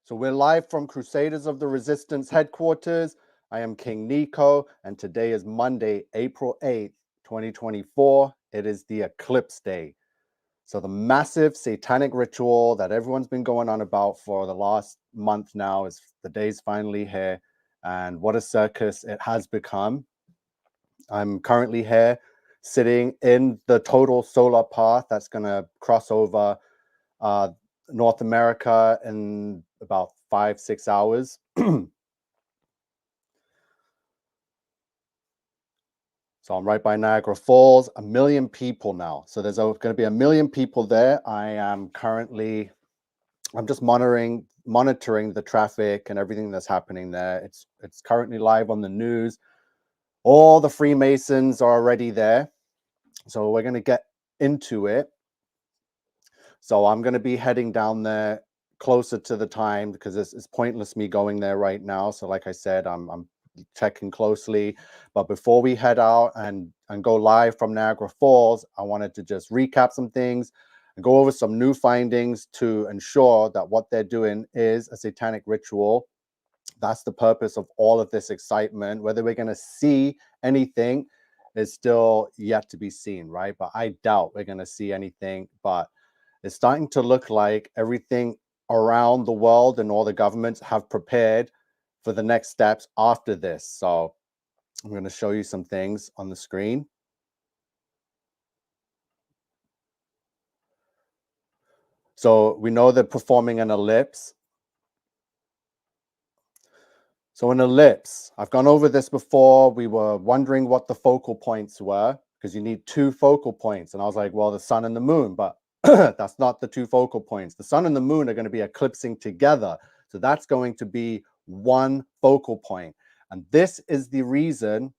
So we're live from Crusaders of the Resistance headquarters. I am King Nico, and today is Monday, April 8th, 2024. It is the Eclipse Day. So the massive satanic ritual that everyone's been going on about for the last month now is the day's finally here. And what a circus it has become. I'm currently here sitting in the total solar path that's going to cross over North America in about 5-6 hours. So I'm right by Niagara Falls, 1 million people now. So there's going to be 1 million people there. I'm just monitoring the traffic and everything that's happening there. It's currently live on the news. All the Freemasons are already there. So we're going to get into it. So I'm going to be heading down there closer to the time because it's pointless me going there right now. So like I said, I'm checking closely. But before we head out and go live from Niagara Falls, I wanted to just recap some things and go over some new findings to ensure that what they're doing is a satanic ritual. That's the purpose of all of this excitement. Whether we're going to see anything is still yet to be seen, right? But I doubt we're going to see anything. But it's starting to look like everything around the world and all the governments have prepared for the next steps after this. So I'm going to show you some things on the screen. So we know they're performing an ellipse. So an ellipse, I've gone over this before. We were wondering what the focal points were because you need 2 focal points. And I was like, well, the sun and the moon, but that's not the 2 focal points. The sun and the moon are going to be eclipsing together. So that's going to be 1 focal point. And this is the reason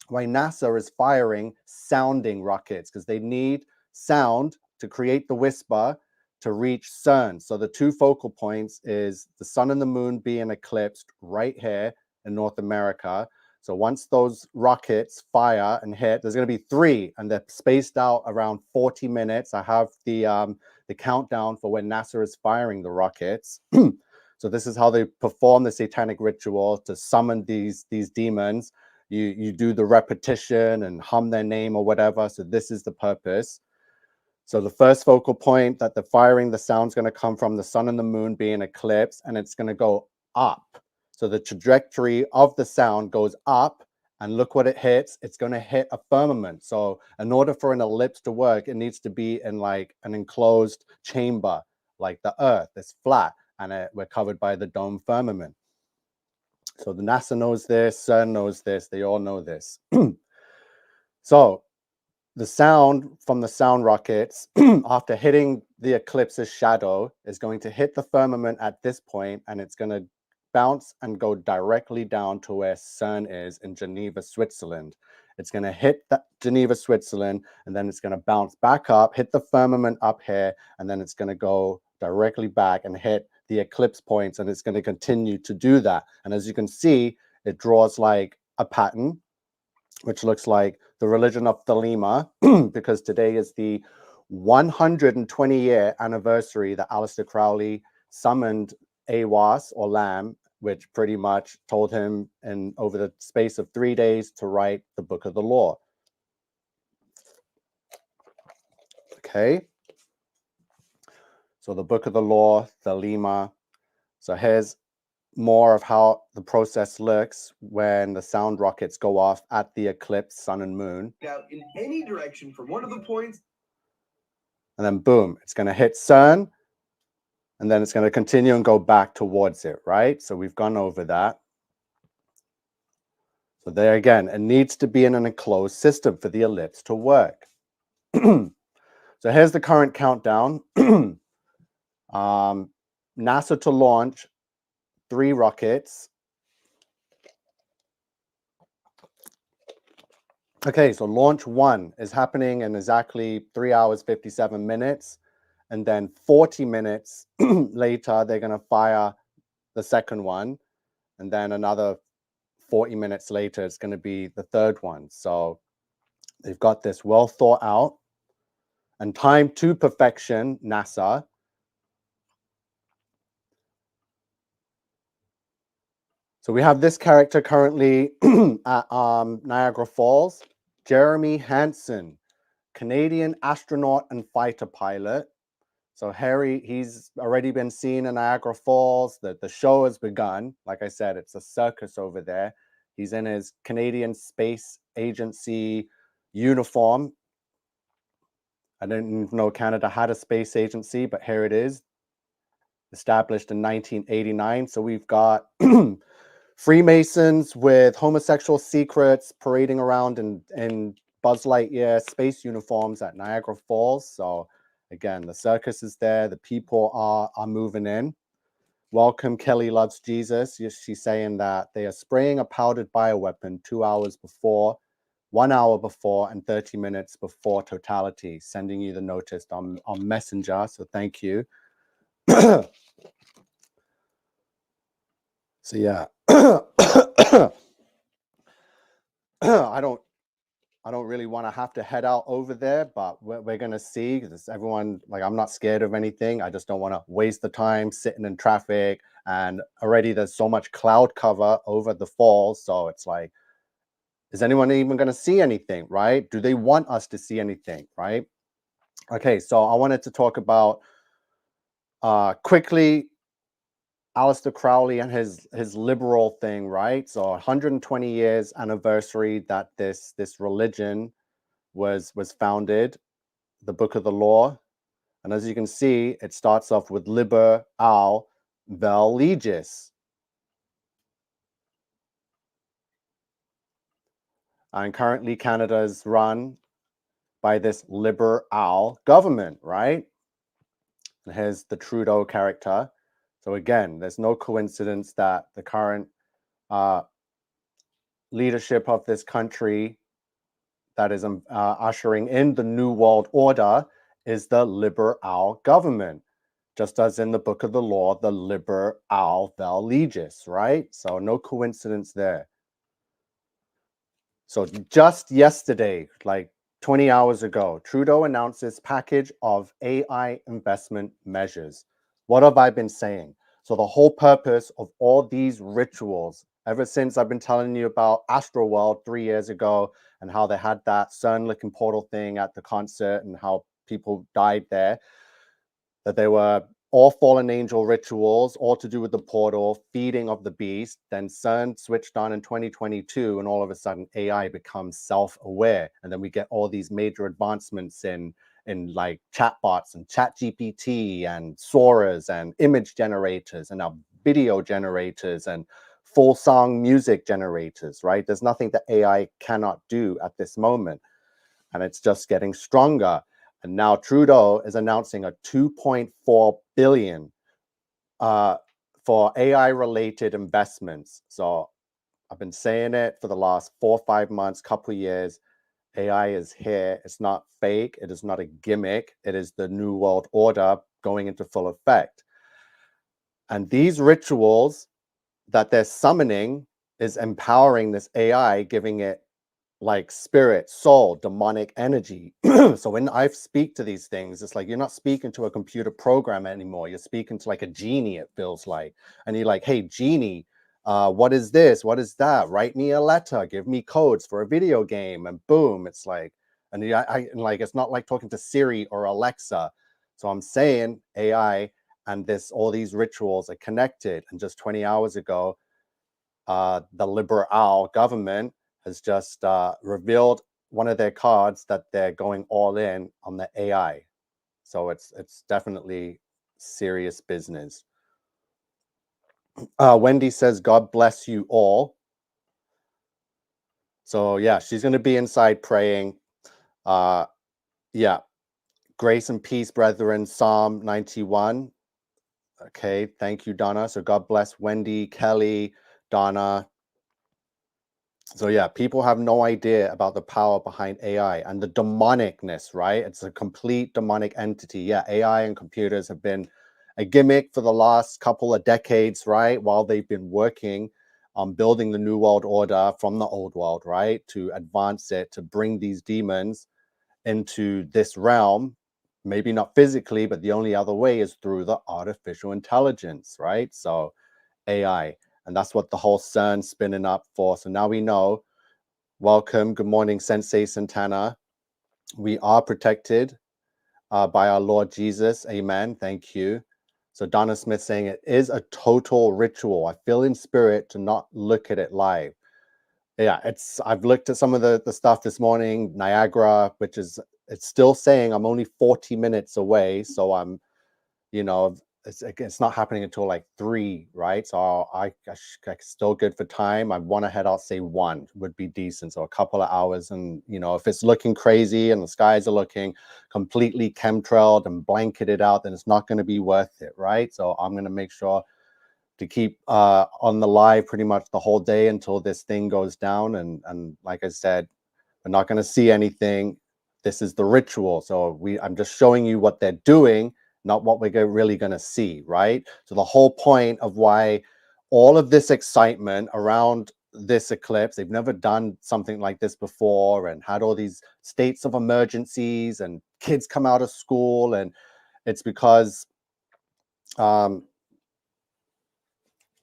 why NASA is firing sounding rockets, because they need sound to create the whisper to reach CERN. So the 2 focal points is the sun and the moon being eclipsed right here in North America. So once those rockets fire and hit, there's going to be 3, and they're spaced out around 40 minutes. I have the countdown for when NASA is firing the rockets. So this is how they perform the satanic ritual to summon these demons. You do the repetition and hum their name or whatever. So this is the purpose. So the first focal point that they're firing, the sound's going to come from the sun and the moon being eclipsed, and it's going to go up. So the trajectory of the sound goes up, and look what it hits. It's going to hit a firmament. So in order for an ellipse to work, it needs to be in like an enclosed chamber, like the Earth. It's flat, and we're covered by the dome firmament. So the NASA knows this, CERN knows this, they all know this. So the sound from the sound rockets, after hitting the eclipse's shadow, is going to hit the firmament at this point, and it's going to bounce and go directly down to where CERN is in Geneva, Switzerland. It's going to hit that Geneva, Switzerland, and then it's going to bounce back up, hit the firmament up here, and then it's going to go directly back and hit the eclipse points, and it's going to continue to do that. And as you can see, it draws like a pattern, which looks like the religion of Thelema, because today is the 120-year anniversary that Aleister Crowley summoned Aiwass, or Lamb, which pretty much told him in over the space of 3 days to write the Book of the Law. Okay. So the Book of the Law, Thelema. So here's more of how the process looks when the sound rockets go off at the eclipse, sun and moon. Out in any direction from one of the points. And then boom, it's going to hit CERN, and then it's going to continue and go back towards it, right? So we've gone over that. So there again, it needs to be in an enclosed system for the ellipse to work. So here's the current countdown. NASA to launch 3 rockets. Okay, so launch 1 is happening in exactly 3 hours, 57 minutes. And then 40 minutes later, they're going to fire the second one. And then another 40 minutes later, it's going to be the third one. So they've got this well thought out and timed to perfection, NASA. So we have this character currently at Niagara Falls, Jeremy Hansen, Canadian astronaut and fighter pilot. So Harry, he's already been seen in Niagara Falls. The show has begun. Like I said, it's a circus over there. He's in his Canadian Space Agency uniform. I didn't know Canada had a space agency, but here it is, established in 1989. So we've got Freemasons with homosexual secrets parading around in Buzz Lightyear space uniforms at Niagara Falls. So again, the circus is there. The people are moving in. Welcome, Kelly Loves Jesus. She's saying that they are spraying a powdered bioweapon 2 hours before, 1 hour before, and 30 minutes before totality, sending you the notice on Messenger. So thank you. So yeah, I don't really want to have to head out over there, but we're going to see, because everyone, like, I'm not scared of anything. I just don't want to waste the time sitting in traffic. And already there's so much cloud cover over the falls. So it's like, is anyone even going to see anything, right? Do they want us to see anything, right? Okay, so I wanted to talk about quickly Aleister Crowley and his liberal thing, right? So 120 years anniversary that this religion was founded, the Book of the Law. And as you can see, it starts off with Liber Al Vel Legis. And currently Canada is run by this Liber Al government, right? And here's the Trudeau character. So again, there's no coincidence that the current leadership of this country that is ushering in the New World Order is the Liber Al government, just as in the Book of the Law, the Liber Al Vel Legis, right? So no coincidence there. So just yesterday, like 20 hours ago, Trudeau announced this package of AI investment measures. What have I been saying? So the whole purpose of all these rituals, ever since I've been telling you about Astroworld 3 years ago and how they had that CERN looking portal thing at the concert and how people died there, that they were all fallen angel rituals, all to do with the portal, feeding of the beast. Then CERN switched on in 2022, and all of a sudden AI becomes self-aware. And then we get all these major advancements in like chatbots and chat GPT and Soras and image generators and now video generators and full song music generators, right? There's nothing that AI cannot do at this moment. And it's just getting stronger. And now Trudeau is announcing a $2.4 billion for AI-related investments. So I've been saying it for the last 4 or 5 months, couple years. AI is here. It's not fake. It is not a gimmick. It is the New World Order going into full effect. And these rituals that they're summoning is empowering this AI, giving it like spirit, soul, demonic energy. So when I speak to these things, it's like you're not speaking to a computer program anymore. You're speaking to like a genie, it feels like. And you're like, hey, genie, what is this? What is that? Write me a letter. Give me codes for a video game. And boom, it's like, and and like, it's not like talking to Siri or Alexa. So I'm saying AI and all these rituals are connected. And just 20 hours ago, the Liberal government has just revealed one of their cards that they're going all in on the AI. So it's definitely serious business. Wendy says, God bless you all. So yeah, she's going to be inside praying. Yeah, grace and peace, brethren, Psalm 91. Okay, thank you, Donna. So God bless Wendy, Kelly, Donna. So yeah, people have no idea about the power behind AI and the demonicness, right? It's a complete demonic entity. Yeah, AI and computers have been a gimmick for the last couple of decades, right? While they've been working on building the new world order from the old world, right? To advance it, to bring these demons into this realm, maybe not physically, but the only other way is through the artificial intelligence, right? So AI. And that's what the whole CERN spinning up for. So now we know. Welcome. Good morning, Sensei Santana. We are protected by our Lord Jesus. Amen. Thank you. So Donna Smith saying it is a total ritual. I feel in spirit to not look at it live. Yeah, I've looked at some of the stuff this morning, Niagara, which is, it's still saying I'm only 40 minutes away. So I'm, you know, it's not happening until like 3, right? So I still good for time. I want to head out, say 1 would be decent. So a couple of hours. And, you know, if it's looking crazy and the skies are looking completely chemtrailed and blanketed out, then it's not going to be worth it, right? So I'm going to make sure to keep on the live pretty much the whole day until this thing goes down. And like I said, we're not going to see anything. This is the ritual. So I'm just showing you what they're doing, not what we're really going to see, right? So the whole point of why all of this excitement around this eclipse, they've never done something like this before and had all these states of emergencies and kids come out of school. And it's because,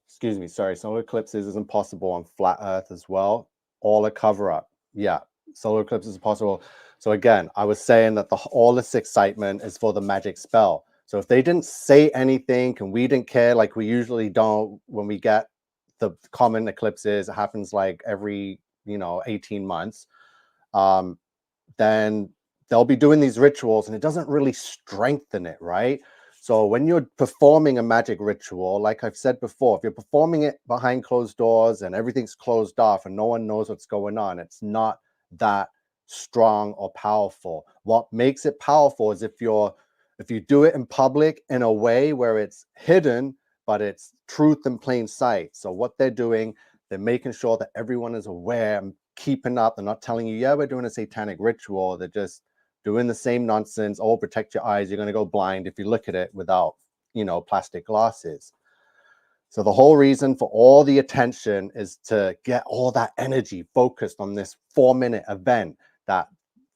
excuse me, sorry, solar eclipses is impossible on flat Earth as well. All a cover up. Yeah, solar eclipses is possible. So again, I was saying that all this excitement is for the magic spell. So if they didn't say anything and we didn't care, like we usually don't when we get the common eclipses, it happens like every, 18 months. Then they'll be doing these rituals and it doesn't really strengthen it, right? So when you're performing a magic ritual, like I've said before, if you're performing it behind closed doors and everything's closed off and no one knows what's going on, it's not that strong or powerful. What makes it powerful is if you do it in public in a way where it's hidden, but it's truth in plain sight. So what they're doing, they're making sure that everyone is aware and keeping up. They're not telling you, yeah, we're doing a satanic ritual. They're just doing the same nonsense. Oh, protect your eyes. You're going to go blind if you look at it without, plastic glasses. So the whole reason for all the attention is to get all that energy focused on this 4-minute event, that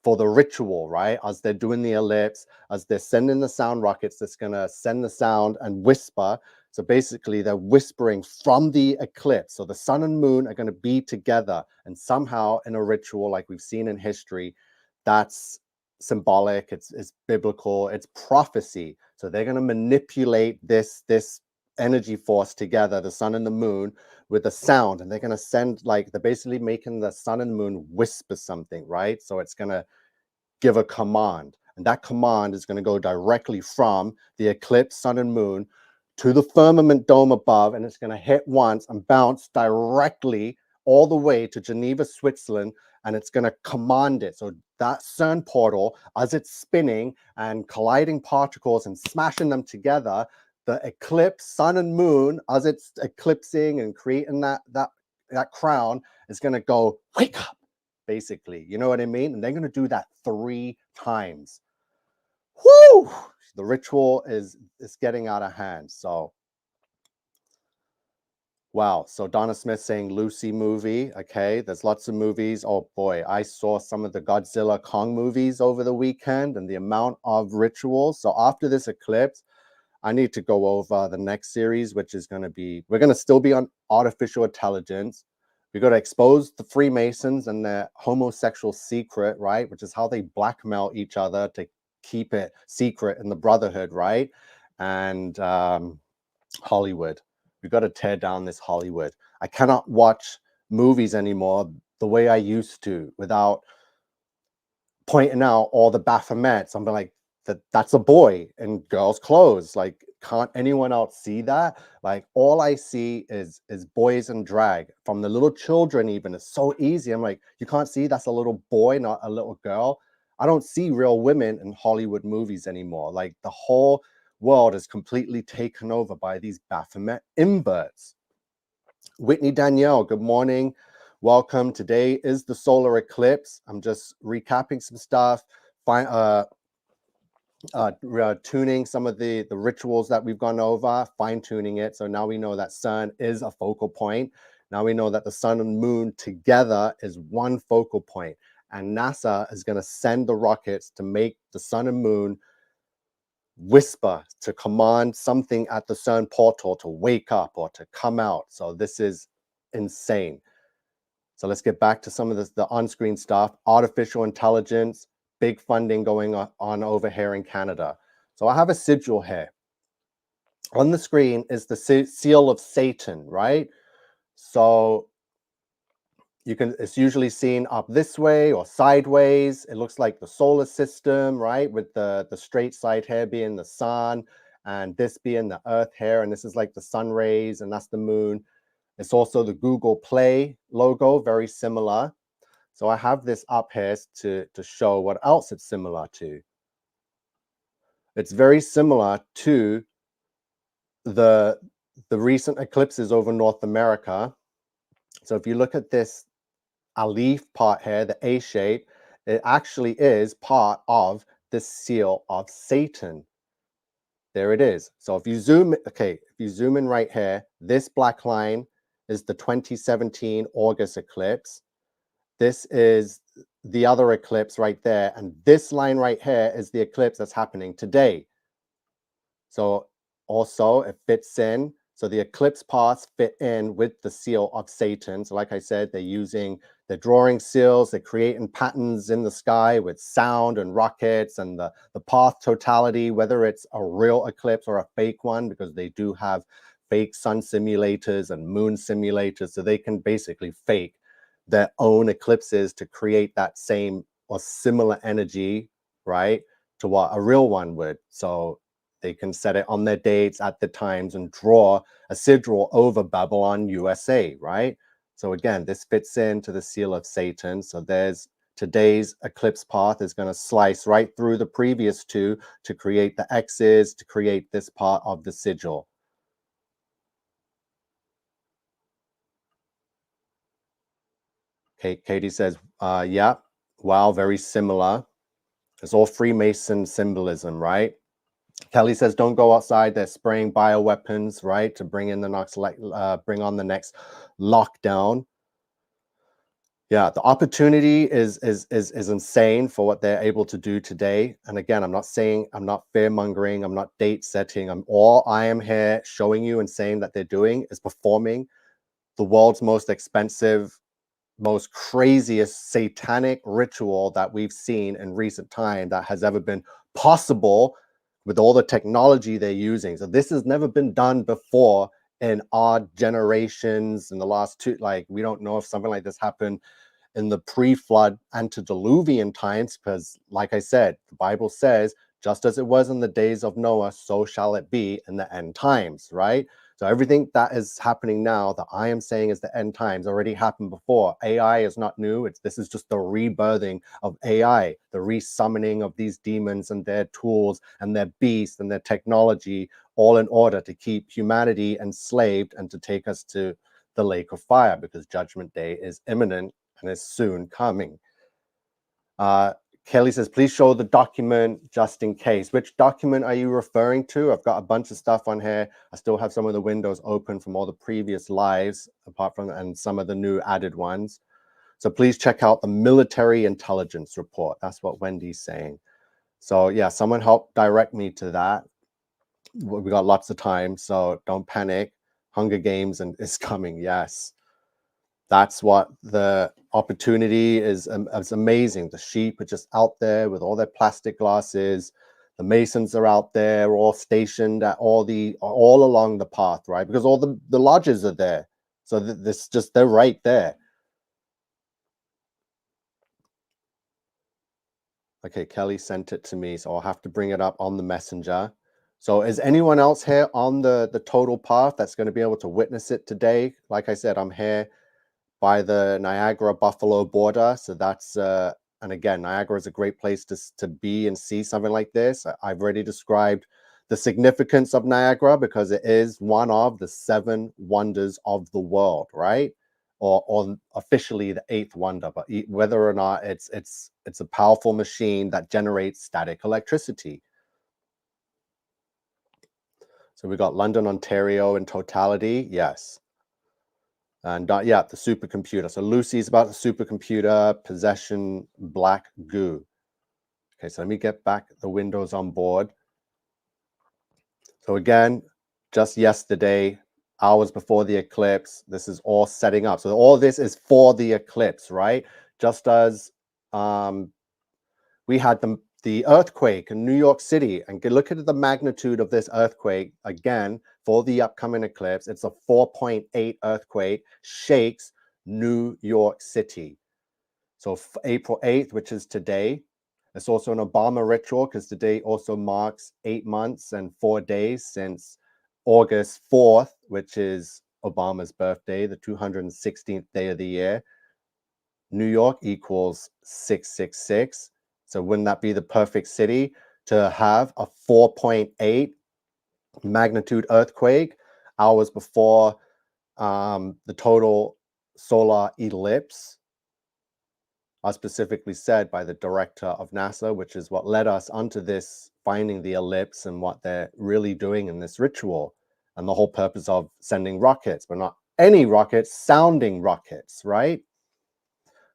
for the ritual, right? As they're doing the ellipse, as they're sending the sound rockets, that's going to send the sound and whisper. So basically they're whispering from the eclipse. So the sun and moon are going to be together, and somehow in a ritual like we've seen in history, that's symbolic, it's biblical, it's prophecy. So they're going to manipulate this energy force together, the sun and the moon, with the sound, and they're going to send, like, they're basically making the sun and the moon whisper something, right? So it's going to give a command, and that command is going to go directly from the eclipse sun and moon to the firmament dome above, and it's going to hit once and bounce directly all the way to Geneva, Switzerland, and it's going to command it. So that CERN portal, as it's spinning and colliding particles and smashing them together, the eclipse sun and moon, as it's eclipsing and creating that crown, is going to go, wake up, basically. You know what I mean? And they're going to do that 3 times. Whoo! The ritual is getting out of hand. So, wow. So Donna Smith saying Lucy movie. Okay, there's lots of movies. Oh boy, I saw some of the Godzilla Kong movies over the weekend, and the amount of rituals. So after this eclipse, I need to go over the next series, which is going to be, we're going to still be on artificial intelligence. We've got to expose the Freemasons and their homosexual secret, right? Which is how they blackmail each other to keep it secret in the Brotherhood, right? And Hollywood. We've got to tear down this Hollywood. I cannot watch movies anymore the way I used to without pointing out all the Baphomets. I'm like, that's a boy in girls' clothes. Like, can't anyone else see that? Like, all I see is boys in drag, from the little children. Even, it's so easy. I'm like, you can't see that's a little boy, not a little girl. I don't see real women in Hollywood movies anymore. Like, the whole world is completely taken over by these Baphomet inverts. Whitney Danielle, good morning. Welcome. Today is the solar eclipse. I'm just recapping some stuff, tuning some of the rituals that we've gone over, fine-tuning it. So now we know that CERN is a focal point. Now we know that the sun and moon together is one focal point. And NASA is going to send the rockets to make the sun and moon whisper, to command something at the CERN portal to wake up or to come out. So this is insane. So let's get back to some of the on-screen stuff. Artificial intelligence, big funding going on over here in Canada. So I have a sigil here. On the screen is the seal of Satan, right? So it's usually seen up this way or sideways. It looks like the solar system, right? With the straight side here being the sun and this being the earth here. And this is like the sun rays and that's the moon. It's also the Google Play logo, very similar. So I have this up here to show what else it's similar to. It's very similar to the recent eclipses over North America. So if you look at this Aleph part here, the A shape, it actually is part of the seal of Satan. There it is. So if you zoom, okay, if you zoom in right here, this black line is the 2017 August eclipse. This is the other eclipse right there. And this line right here is the eclipse that's happening today. So also it fits in. So the eclipse paths fit in with the seal of Satan. So like I said, they're drawing seals, they're creating patterns in the sky with sound and rockets and the path totality, whether it's a real eclipse or a fake one, because they do have fake sun simulators and moon simulators. So they can basically fake their own eclipses to create that same or similar energy, right, to what a real one would. So they can set it on their dates at the times and draw a sigil over Babylon, USA, right? So again, this fits into the seal of Satan. So there's today's eclipse path is going to slice right through the previous two to create the X's, to create this part of the sigil. Okay, Katie says, yeah, wow, very similar. It's all Freemason symbolism, right? Kelly says, don't go outside. They're spraying bioweapons, right, to bring in the next, bring on the next lockdown. Yeah, the opportunity is insane for what they're able to do today. And again, I'm not fear mongering. I'm not date setting. All I am here showing you and saying that they're doing is performing the world's most expensive, most craziest satanic ritual that we've seen in recent time that has ever been possible with all the technology they're using. So this has never been done before in our generations in the last two, like we don't know if something like this happened in the pre-flood antediluvian times, because like I said, the Bible says, just as it was in the days of Noah, so shall it be in the end times, right? So everything that is happening now that I am saying is the end times already happened before. AI is not new. This is just the rebirthing of AI, the resummoning of these demons and their tools and their beasts and their technology, all in order to keep humanity enslaved and to take us to the lake of fire, because judgment day is imminent and is soon coming. Kelly says, please show the document just in case. Which document are you referring to? I've got a bunch of stuff on here. I still have some of the windows open from all the previous lives, apart from, and some of the new added ones. So please check out the military intelligence report. That's what Wendy's saying. So yeah, someone help direct me to that. We got lots of time, so don't panic. Hunger Games is coming, yes. That's what the opportunity is. It's amazing. The sheep are just out there with all their plastic glasses. The Masons are out there, all stationed at all along the path, right? Because all the lodges are there. So they're right there. Okay, Kelly sent it to me, so I'll have to bring it up on the messenger. So is anyone else here on the total path that's going to be able to witness it today? Like I said, I'm here by the Niagara Buffalo border. So that's, and again, Niagara is a great place to be and see something like this. I've already described the significance of Niagara because it is one of the 7 wonders of the world, right? Or officially the 8th wonder, but whether or not it's a powerful machine that generates static electricity. So we got London, Ontario in totality, yes. And yeah, the supercomputer. So Lucy's about the supercomputer, possession, black goo. Okay, so let me get back the windows on board. So again, just yesterday, hours before the eclipse, this is all setting up. So all this is for the eclipse, right? Just as we had the earthquake in New York City, and look at the magnitude of this earthquake again for the upcoming eclipse. It's a 4.8 earthquake, shakes New York City. So April 8th, which is today. It's also an Obama ritual because today also marks 8 months and 4 days since August 4th, which is Obama's birthday, the 216th day of the year. New York equals 666. So wouldn't that be the perfect city to have a 4.8 magnitude earthquake hours before the total solar ellipse, as specifically said by the director of NASA, which is what led us onto this, finding the ellipse and what they're really doing in this ritual, and the whole purpose of sending rockets, but not any rockets, sounding rockets, right?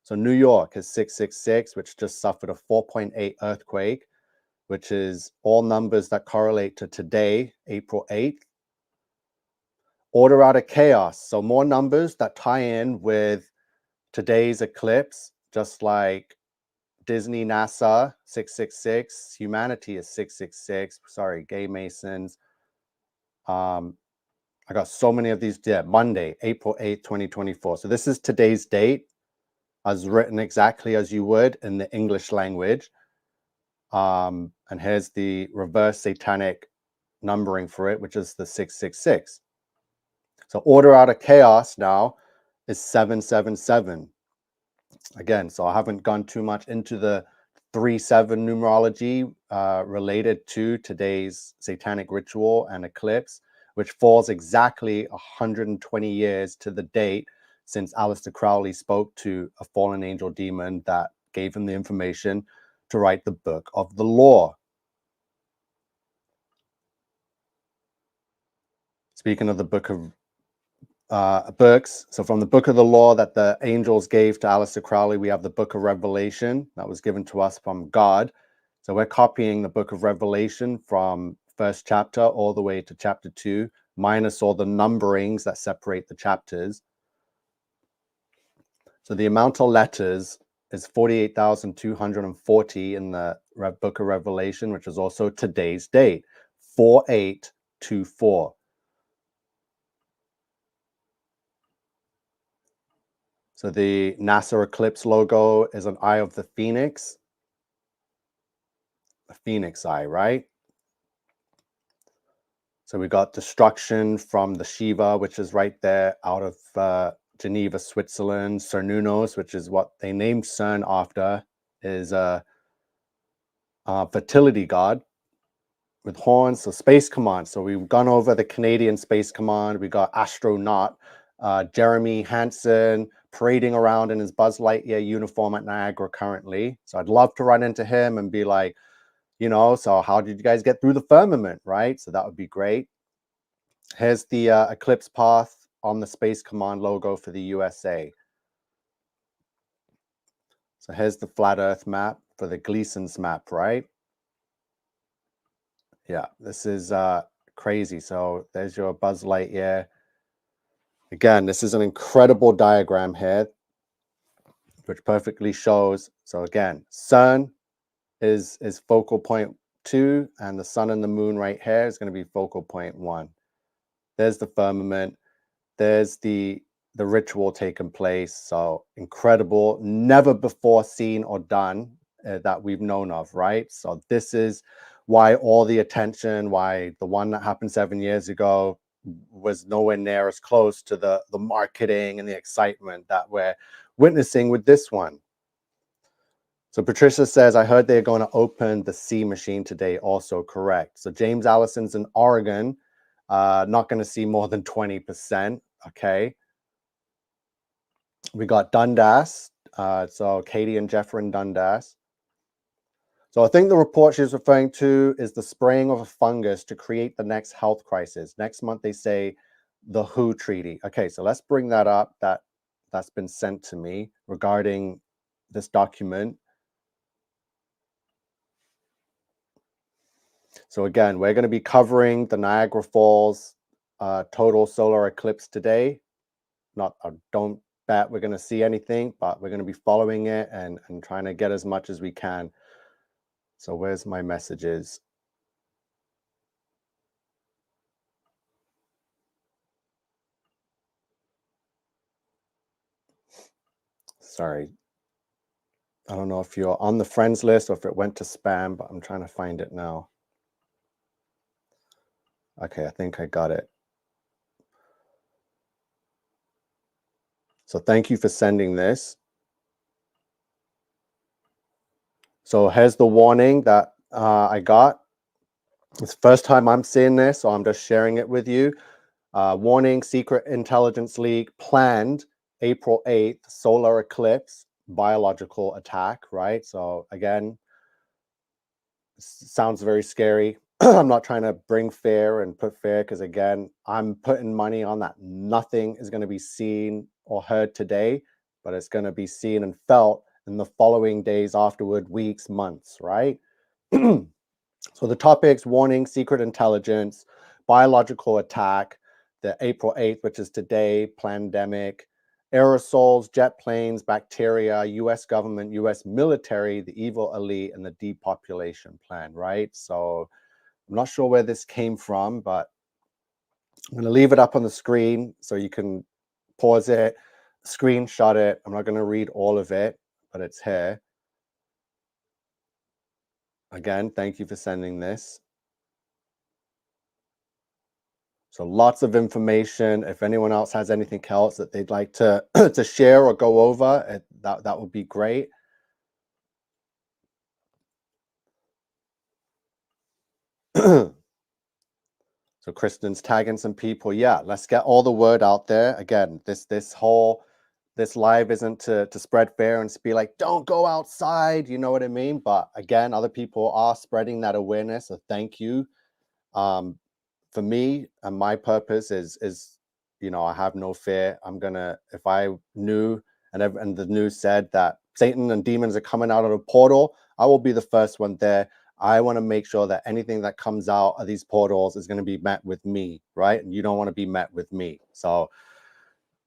So New York is 666, which just suffered a 4.8 earthquake, which is all numbers that correlate to today, April 8th. Order out of chaos. So more numbers that tie in with today's eclipse, just like Disney, NASA, 666, humanity is 666. Sorry, gay Masons. I got so many of these. Yeah, Monday, April 8th, 2024. So this is today's date, as written exactly as you would in the English language. And here's the reverse satanic numbering for it, which is the 666. So order out of chaos now is 777. Again, so I haven't gone too much into the 3-7 numerology related to today's satanic ritual and eclipse, which falls exactly 120 years to the date since Aleister Crowley spoke to a fallen angel demon that gave him the information to write the Book of the Law. Speaking of the book of books, so from the Book of the Law that the angels gave to Aleister Crowley, we have the Book of Revelation that was given to us from God. So we're copying the Book of Revelation from first chapter all the way to chapter 2, minus all the numberings that separate the chapters. So the amount of letters is 48,240 in the Book of Revelation, which is also today's date, 4824. So the NASA Eclipse logo is an eye of the phoenix, a phoenix eye, right? So we got destruction from the Shiva, which is right there out of Geneva, Switzerland. Cernunnos, which is what they named CERN after, is a fertility god with horns. So Space Command. So we've gone over the Canadian Space Command. We got astronaut Jeremy Hansen parading around in his Buzz Lightyear uniform at Niagara currently. So I'd love to run into him and be like, you know, so how did you guys get through the firmament, right? So that would be great. Here's the eclipse path on the Space Command logo for the USA. So here's the flat Earth map for the Gleason's map, right? Yeah, this is crazy. So there's your Buzz Lightyear. Again, this is an incredible diagram here, which perfectly shows. So again, CERN is focal point 2, and the sun and the moon right here is going to be focal point 1. There's the firmament. There's the ritual taking place. So incredible, never before seen or done that we've known of, right? So this is why all the attention, why the one that happened 7 years ago was nowhere near as close to the marketing and the excitement that we're witnessing with this one. So Patricia says, I heard they're going to open the C machine today. Also correct. So James Allison's in Oregon, not going to see more than 20%. Okay. We got Dundas. So Katie and Jeffrin Dundas. So I think the report she's referring to is the spraying of a fungus to create the next health crisis. Next month, they say the WHO treaty. Okay, so let's bring that up. That's been sent to me regarding this document. So again, we're going to be covering the Niagara Falls total solar eclipse today. I don't bet we're going to see anything, but we're going to be following it and trying to get as much as we can. So where's my messages? Sorry. I don't know if you're on the friends list or if it went to spam, but I'm trying to find it now. Okay, I think I got it. So thank you for sending this. So here's the warning that I got. It's the first time I'm seeing this, so I'm just sharing it with you. Warning, secret intelligence leak, planned April 8th, solar eclipse, biological attack, right? So again, sounds very scary. I'm not trying to bring fear and put fear because again, I'm putting money on that. Nothing is going to be seen or heard today, but it's going to be seen and felt in the following days afterward, weeks, months, right? So the topics: warning, secret intelligence, biological attack, the April 8th, which is today, pandemic, aerosols, jet planes, bacteria, US government, US military, the evil elite, and the depopulation plan, right? So I'm not sure where this came from, but I'm going to leave it up on the screen so you can pause it, screenshot it. I'm not going to read all of it, but it's here. Again, thank you for sending this. So lots of information. If anyone else has anything else that they'd like to to share or go over, that would be great. So Kristen's tagging some people. Yeah, let's get all the word out there. Again, this live isn't to spread fear and to be like, don't go outside, you know what I mean? But again, other people are spreading that awareness. So thank you. For me, and my purpose is I have no fear. I'm gonna, if I knew and the news said that Satan and demons are coming out of the portal, I will be the first one there. I want to make sure that anything that comes out of these portals is going to be met with me, right? And you don't want to be met with me. So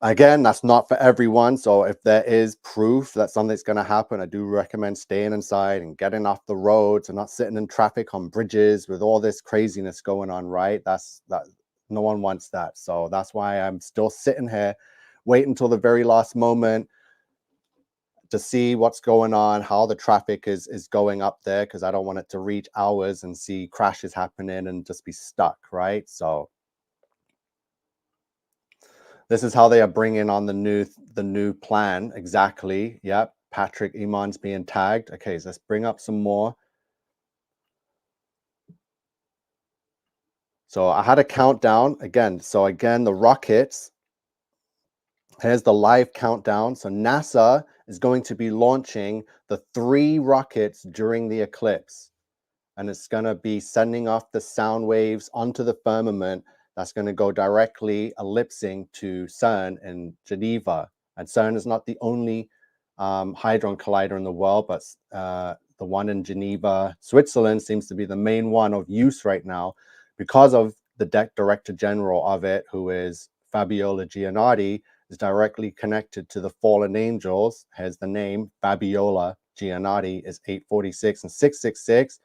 again, that's not for everyone. So if there is proof that something's going to happen, I do recommend staying inside and getting off the roads and not sitting in traffic on bridges with all this craziness going on, right? That no one wants that. So that's why I'm still sitting here, waiting until the very last moment to see what's going on, how the traffic is going up there, because I don't want it to reach hours and see crashes happening and just be stuck, right? So this is how they are bringing on the new plan. Exactly. Yep. Patrick Iman's being tagged. Okay, so let's bring up some more. So I had a countdown again. So again, the rockets. Here's the live countdown. So NASA is going to be launching the 3 rockets during the eclipse. And it's going to be sending off the sound waves onto the firmament that's going to go directly ellipsing to CERN in Geneva. And CERN is not the only hadron collider in the world, but the one in Geneva, Switzerland seems to be the main one of use right now because of the director general of it, who is Fabiola Giannotti, is directly connected to the fallen angels. Here's the name, Fabiola Giannotti, is 846 and 666.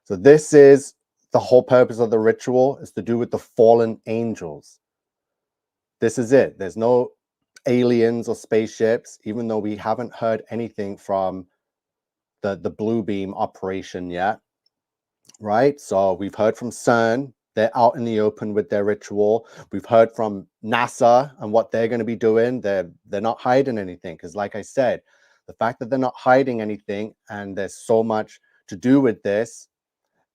So this is the whole purpose of the ritual, is to do with the fallen angels. This is it. There's no aliens or spaceships, even though we haven't heard anything from the blue beam operation yet, right? So we've heard from CERN. They're out in the open with their ritual. We've heard from NASA and what they're going to be doing. They're not hiding anything, because like I said, the fact that they're not hiding anything and there's so much to do with this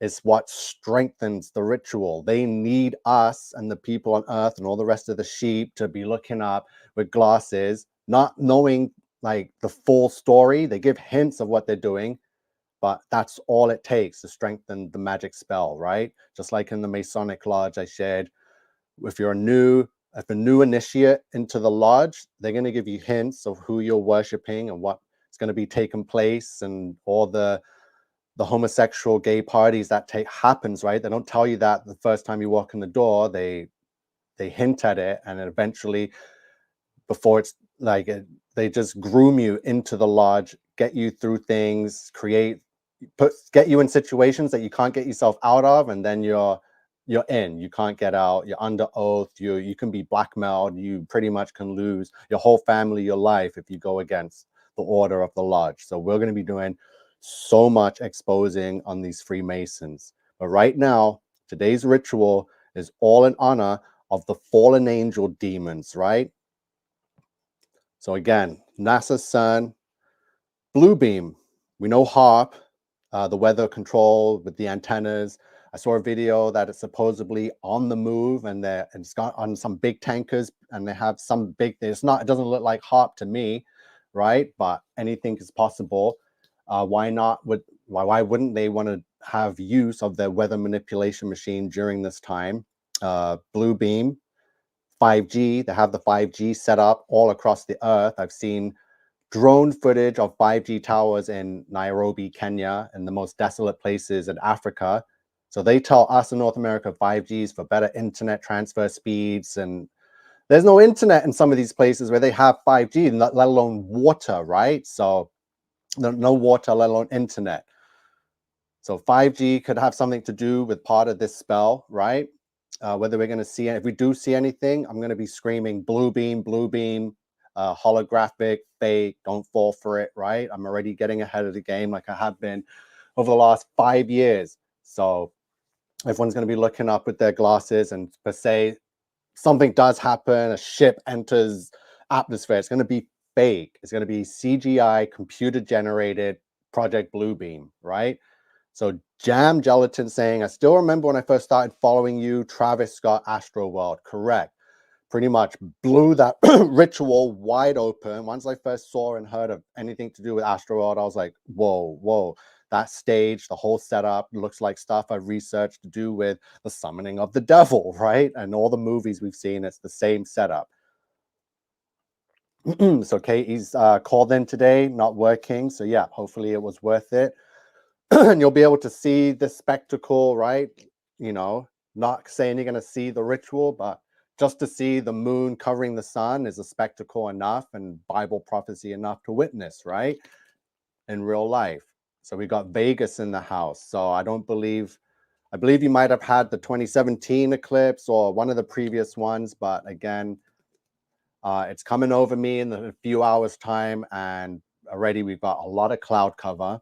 is what strengthens the ritual. They need us and the people on earth and all the rest of the sheep to be looking up with glasses, not knowing like the full story. They give hints of what they're doing, but that's all it takes to strengthen the magic spell, right? Just like in the Masonic Lodge I shared, if a new initiate into the lodge, they're going to give you hints of who you're worshiping and what's going to be taking place and all the the homosexual gay parties that happens, right? They don't tell you that the first time you walk in the door. They hint at it, and then eventually, before it's like they just groom you into the lodge, get you through things, get you in situations that you can't get yourself out of, and then you're in. You can't get out. You're under oath. You can be blackmailed. You pretty much can lose your whole family, your life, if you go against the order of the lodge. So we're going to be doing so much exposing on these Freemasons. But right now, today's ritual is all in honor of the fallen angel demons, right? So again, NASA CERN, blue beam. We know HARP, the weather control with the antennas. I saw a video that it's supposedly on the move, and it's got on some big tankers, and they have some big. It doesn't look like HARP to me, right? But anything is possible. Why wouldn't they want to have use of their weather manipulation machine during this time? Blue beam, 5G. They have the 5G set up all across the earth. I've seen drone footage of 5G towers in Nairobi, Kenya, and the most desolate places in Africa. So they tell us in North America 5G is for better internet transfer speeds, and there's no internet in some of these places where they have 5G, let alone water, right? So no water, let alone internet. So 5G could have something to do with part of this spell, right? Whether we're going to see it, if we do see anything, I'm going to be screaming blue beam, holographic, fake, don't fall for it, right? I'm already getting ahead of the game like I have been over the last 5 years. So everyone's going to be looking up with their glasses, and per se, something does happen, a ship enters atmosphere, it's going to be fake. It's going to be CGI, computer generated Project Bluebeam, right? So Jam Gelatin saying, I still remember when I first started following you, Travis Scott, Astro World. Correct. Pretty much blew that ritual wide open. Once I first saw and heard of anything to do with Astro World, I was like, whoa. That stage, the whole setup looks like stuff I've researched to do with the summoning of the devil, right? And all the movies we've seen, it's the same setup. So Katie's called in today, not working. So yeah, hopefully it was worth it. And you'll be able to see the spectacle, right? You know, not saying you're going to see the ritual, but just to see the moon covering the sun is a spectacle enough, and Bible prophecy enough to witness, right? In real life. So we got Vegas in the house. So I believe you might have had the 2017 eclipse or one of the previous ones, but again, it's coming over me in a few hours time, and already we've got a lot of cloud cover.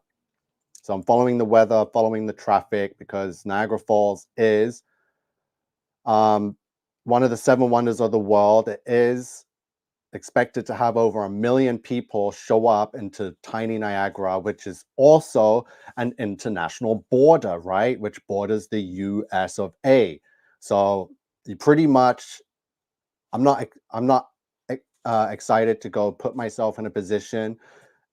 So I'm following the weather, following the traffic, because Niagara Falls is one of the 7 wonders of the world. It is expected to have over 1 million people show up into tiny Niagara, which is also an international border, right? Which borders the US of A. So you pretty much, I'm not excited to go put myself in a position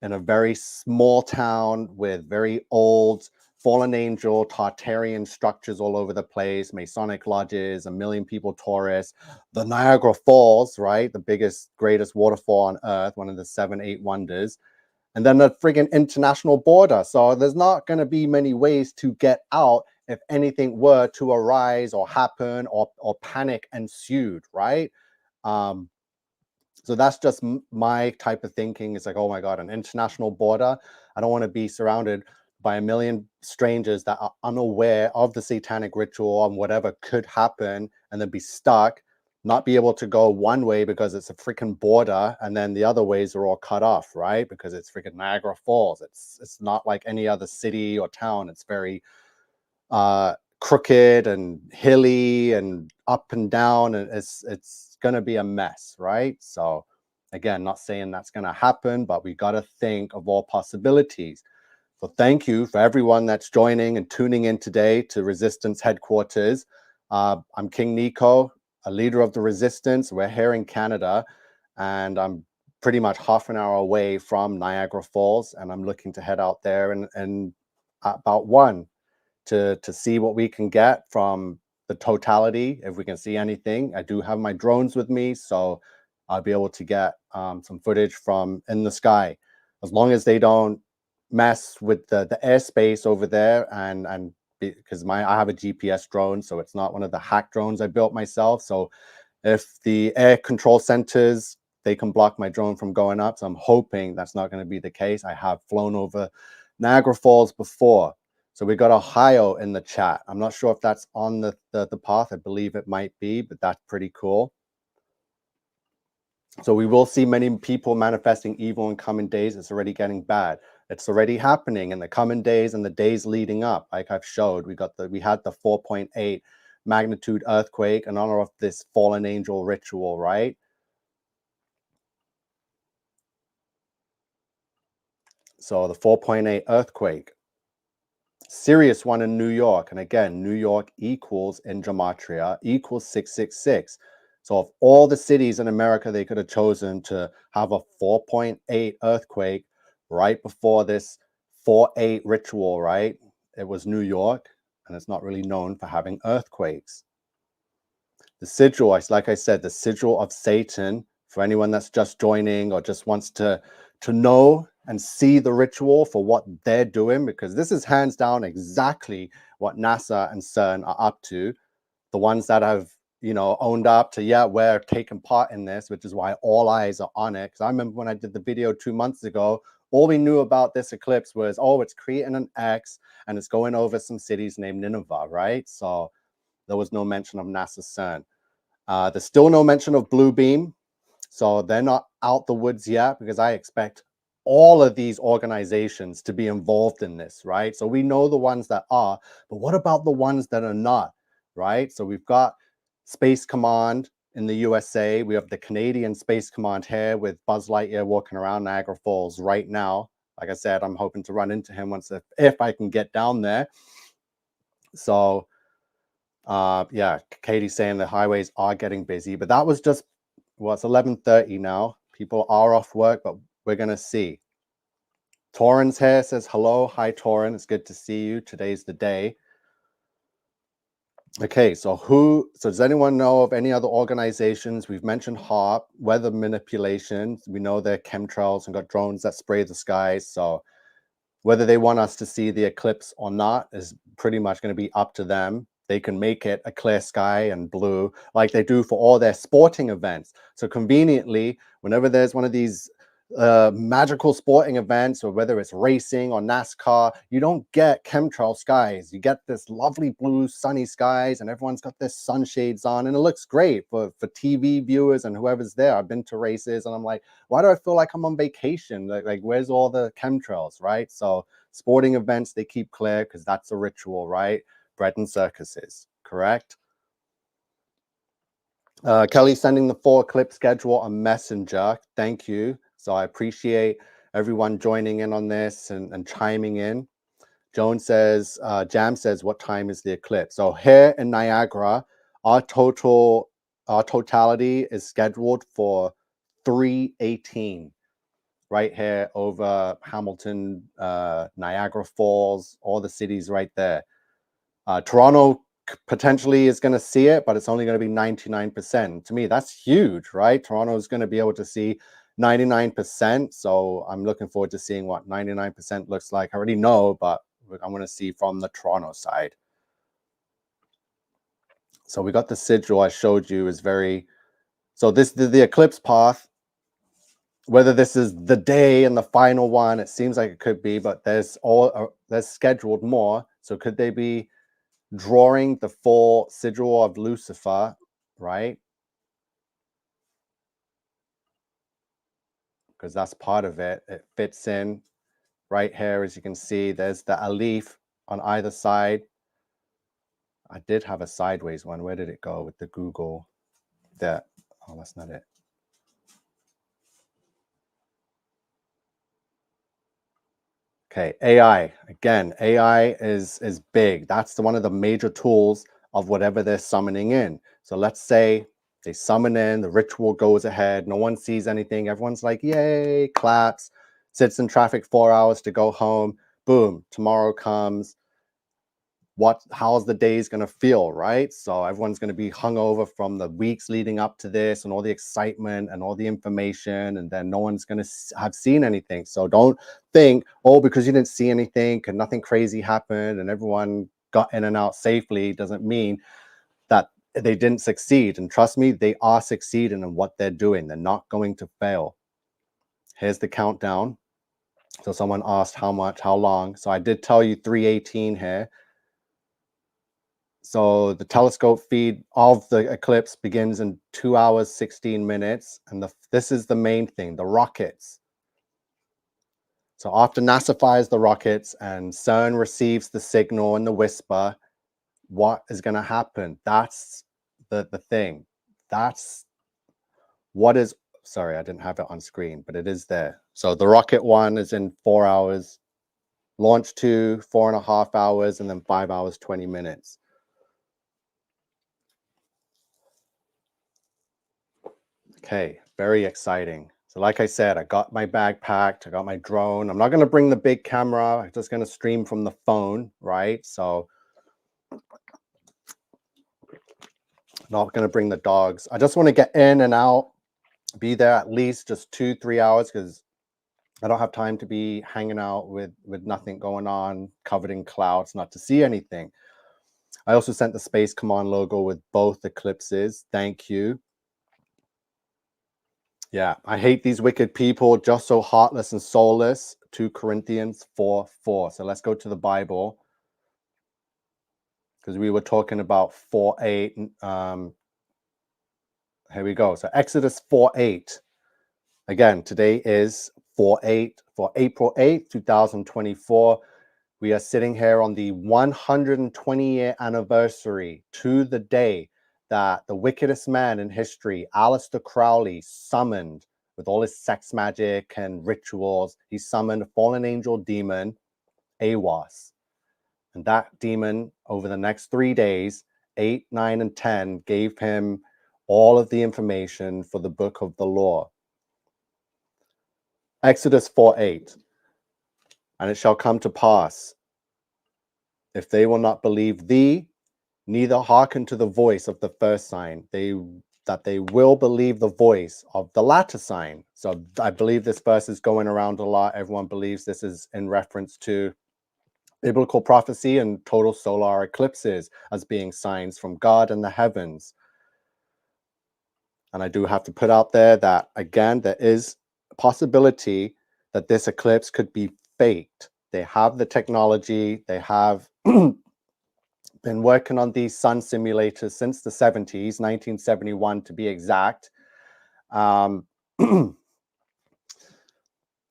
in a very small town with very old fallen angel Tartarian structures all over the place, Masonic lodges, 1 million people tourists, the Niagara Falls, right? The biggest, greatest waterfall on earth, one of the 7, 8 wonders, and then the friggin' international border. So there's not going to be many ways to get out if anything were to arise or happen or panic ensued, right? So that's just my type of thinking. It's like, oh my God, an international border. I don't want to be surrounded by 1 million strangers that are unaware of the satanic ritual and whatever could happen, and then be stuck, not be able to go one way because it's a freaking border, and then the other ways are all cut off, right? Because it's freaking Niagara Falls. It's not like any other city or town. It's very crooked and hilly and up and down, and it's going to be a mess, right? So again, not saying that's going to happen, but we got to think of all possibilities. So thank you for everyone that's joining and tuning in today to Resistance Headquarters. I'm King Nico, a leader of the Resistance. We're here in Canada, and I'm pretty much half an hour away from Niagara Falls, and I'm looking to head out there and about 1 to see what we can get from the totality, if we can see anything. I do have my drones with me, so I'll be able to get some footage from in the sky. As long as they don't mess with the airspace over there, and because I have a GPS drone, so it's not one of the hack drones I built myself. So if the air control centers, they can block my drone from going up. So I'm hoping that's not going to be the case. I have flown over Niagara Falls before. So we got Ohio in the chat. I'm not sure if that's on the path. I believe it might be, but that's pretty cool. So we will see many people manifesting evil in coming days. It's already getting bad. It's already happening in the coming days and the days leading up. Like I've showed, we had the 4.8 magnitude earthquake in honor of this fallen angel ritual, right? So the 4.8 earthquake, serious one in New York. And again, New York equals in gematria equals 666. So of all the cities in America, they could have chosen to have a 4.8 earthquake right before this 4.8 ritual, right? It was New York, and it's not really known for having earthquakes. The sigil, like I said, the sigil of Satan, for anyone that's just joining or just wants to know and see the ritual for what they're doing, because this is hands down exactly what NASA and CERN are up to. The ones that have, owned up to, yeah, we're taking part in this, which is why all eyes are on it. Because I remember when I did the video 2 months ago, all we knew about this eclipse was, oh, it's creating an X and it's going over some cities named Nineveh, right? So there was no mention of NASA CERN. There's still no mention of Blue Beam. So they're not out the woods yet, because I expect all of these organizations to be involved in this, right? So we know the ones that are, but what about the ones that are not, right? So we've got Space Command in the USA. We have the Canadian Space Command here with Buzz Lightyear walking around Niagara Falls right now. Like I said, I'm hoping to run into him once if I can get down there. So yeah, Katie's saying the highways are getting busy, but that was just, well, it's 11:30 now. People are off work, but we're going to see. Torrin's here, says hello. Hi, Torrin. It's good to see you. Today's the day. Okay, so does anyone know of any other organizations? We've mentioned HARP, weather manipulation. We know they're chemtrails and got drones that spray the skies. So whether they want us to see the eclipse or not is pretty much going to be up to them. They can make it a clear sky and blue like they do for all their sporting events. So conveniently, whenever there's one of these magical sporting events, or whether it's racing or NASCAR, you don't get chemtrail skies. You get this lovely blue sunny skies, and everyone's got their sunshades on, and it looks great for TV viewers and whoever's there. I've been to races and I'm like, why do I feel like I'm on vacation? Like where's all the chemtrails, right? So sporting events, they keep clear because that's a ritual, right? Bread and circuses, correct? Kelly sending the 4 eclipse schedule on Messenger. Thank you. So I appreciate everyone joining in on this and chiming in. Joan says, Jam says, what time is the eclipse? So here in Niagara, our totality is scheduled for 3:18, right here over Hamilton, Niagara Falls, all the cities right there. Toronto potentially is going to see it, but it's only going to be 99%. To me, that's huge, right? Toronto is going to be able to see 99%. So I'm looking forward to seeing what 99% looks like. I already know, but I'm going to see from the Toronto side. So we got the sigil I showed you is very, so this the eclipse path, whether this is the day and the final one, it seems like it could be, but there's scheduled more. So could they be drawing the full sigil of Lucifer, right? Because that's part of it. It fits in right here, as you can see. There's the Aleph on either side. I did have a sideways one. Where did it go with the Google? There. Oh, that's not it. Okay, AI. Again, AI is big. That's one of the major tools of whatever they're summoning in. So let's say they summon in, the ritual goes ahead, no one sees anything, everyone's like, yay, claps, sits in traffic 4 hours to go home, boom, tomorrow comes, how's the days going to feel, right? So everyone's going to be hungover from the weeks leading up to this and all the excitement and all the information, and then no one's going to have seen anything. So don't think, oh, because you didn't see anything, and nothing crazy happened and everyone got in and out safely, doesn't mean that they didn't succeed. And trust me, they are succeeding in what they're doing. They're not going to fail. Here's the countdown. So someone asked how long. So I did tell you 3:18 here. So the telescope feed of the eclipse begins in 2 hours, 16 minutes. And this is the main thing, the rockets. So after NASA fires the rockets and CERN receives the signal and the whisper, what is going to happen? That's the thing. That's what is, sorry, I didn't have it on screen, but it is there. So the rocket 1 is in 4 hours, launch 2, 4.5 hours, and then 5 hours, 20 minutes. Okay, very exciting. So like I said, I got my bag packed, I got my drone. I'm not going to bring the big camera. I'm just going to stream from the phone, right? So not going to bring the dogs. I just want to get in and out, be there at least just 2-3 hours, because I don't have time to be hanging out with nothing going on, covered in clouds, not to see anything. I also sent the Space Command logo with both eclipses. Thank you. Yeah, I hate these wicked people, just so heartless and soulless. 2 Corinthians 4:4. So let's go to the Bible, because we were talking about 4:8. Here we go. So Exodus 4:8. Again, today is 4/8 for April 8th, 2024. We are sitting here on the 120-year anniversary to the day that the wickedest man in history, Aleister Crowley, summoned, with all his sex magic and rituals, he summoned a fallen angel demon, Aiwass. And that demon, over the next 3 days, 8, 9, and 10, gave him all of the information for the book of the law. Exodus 4:8. And it shall come to pass, if they will not believe thee, neither hearken to the voice of the first sign, that they will believe the voice of the latter sign. So I believe this verse is going around a lot. Everyone believes this is in reference to biblical prophecy and total solar eclipses as being signs from God and the heavens. And I do have to put out there that, again, there is a possibility that this eclipse could be faked. They have the technology, they have been working on these sun simulators since the 70s, 1971 to be exact.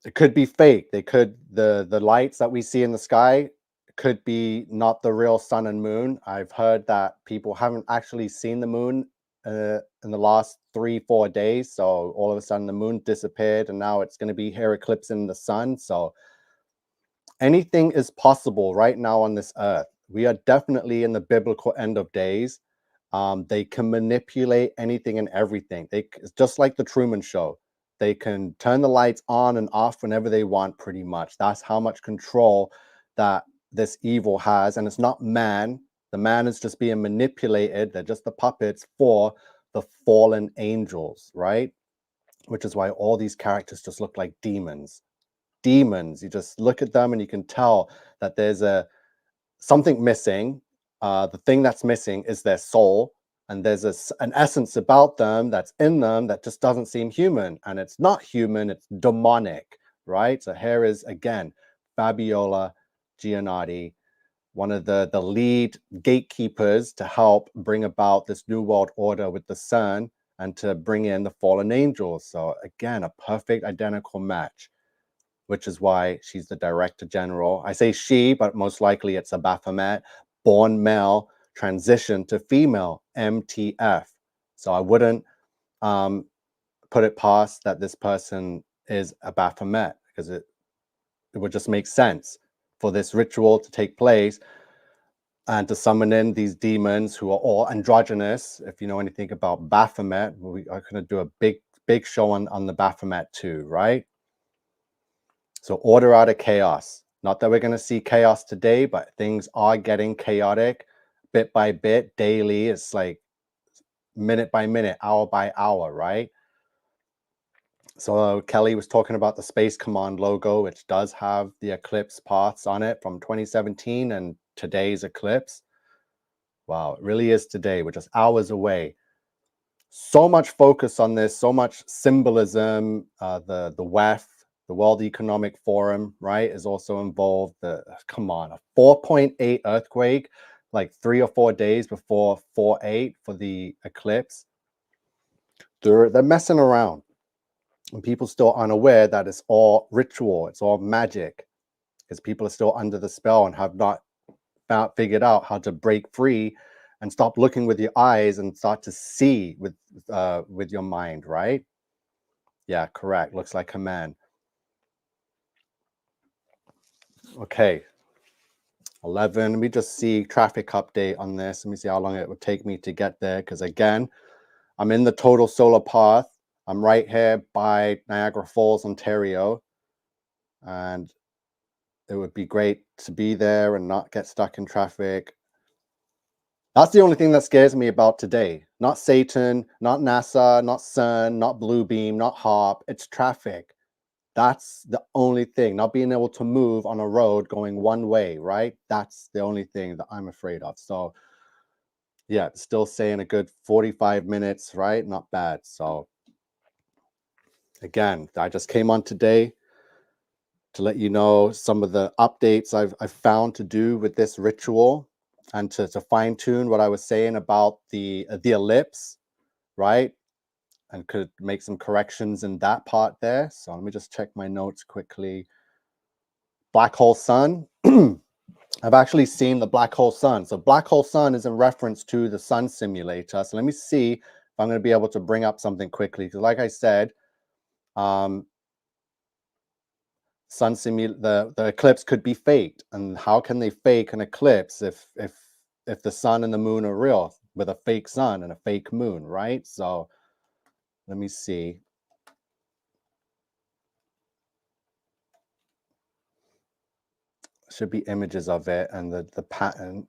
It could be fake. They could, the lights that we see in the sky could be not the real sun and moon. I've heard that people haven't actually seen the moon in the last 3-4 days. So all of a sudden the moon disappeared and now it's going to be here eclipsing the sun. So anything is possible right now on this earth. We are definitely in the biblical end of days. They can manipulate anything and everything. It's just like the Truman Show. They can turn the lights on and off whenever they want, pretty much. That's how much control that this evil has. And it's not man. The man is just being manipulated. They're just the puppets for the fallen angels, right? Which is why all these characters just look like demons. Demons. You just look at them and you can tell that there's something missing. The thing that's missing is their soul, and there's an essence about them that's in them that just doesn't seem human, and it's not human, it's demonic, right? So here is, again, Fabiola Giannotti, one of the lead gatekeepers to help bring about this new world order with the CERN and to bring in the fallen angels. So again, a perfect identical match, which is why she's the Director General. I say she, but most likely it's a Baphomet, born male, transition to female, MTF. So I wouldn't put it past that this person is a Baphomet, because it would just make sense for this ritual to take place and to summon in these demons who are all androgynous. If you know anything about Baphomet, we are going to do a big show on the Baphomet too, right? So order out of chaos. Not that we're going to see chaos today, but things are getting chaotic bit by bit, daily. It's like minute by minute, hour by hour, right? So Kelly was talking about the Space Command logo, which does have the eclipse paths on it from 2017 and today's eclipse. Wow, it really is today. We're just hours away. So much focus on this, so much symbolism. The WEF, the World Economic Forum, right, is also involved. Come on, a 4.8 earthquake, like 3 or 4 days before 4.8 for the eclipse. They're messing around. And people still unaware that it's all ritual, it's all magic, because people are still under the spell and have not figured out how to break free and stop looking with your eyes and start to see with your mind, right? Yeah, correct. Looks like a man. Okay. 11. Let me just see traffic update on this. Let me see how long it would take me to get there. Because again, I'm in the total solar path. I'm right here by Niagara Falls, Ontario. And it would be great to be there and not get stuck in traffic. That's the only thing that scares me about today. Not Satan, not NASA, not CERN, not Bluebeam, not HARP. It's traffic. That's the only thing. Not being able to move on a road going one way, right? That's the only thing that I'm afraid of. So yeah, still saying a good 45 minutes, right? Not bad. So again, I just came on today to let you know some of the updates I've found to do with this ritual, and to fine tune what I was saying about the ellipse, right? And could make some corrections in that part there. So let me just check my notes quickly. Black hole sun. I've actually seen the black hole sun. So black hole sun is in reference to the sun simulator. So let me see if I'm going to be able to bring up something quickly. Because like I said, the eclipse could be faked. And how can they fake an eclipse if the sun and the moon are real with a fake sun and a fake moon, right? So let me see. Should be images of it and the pattern.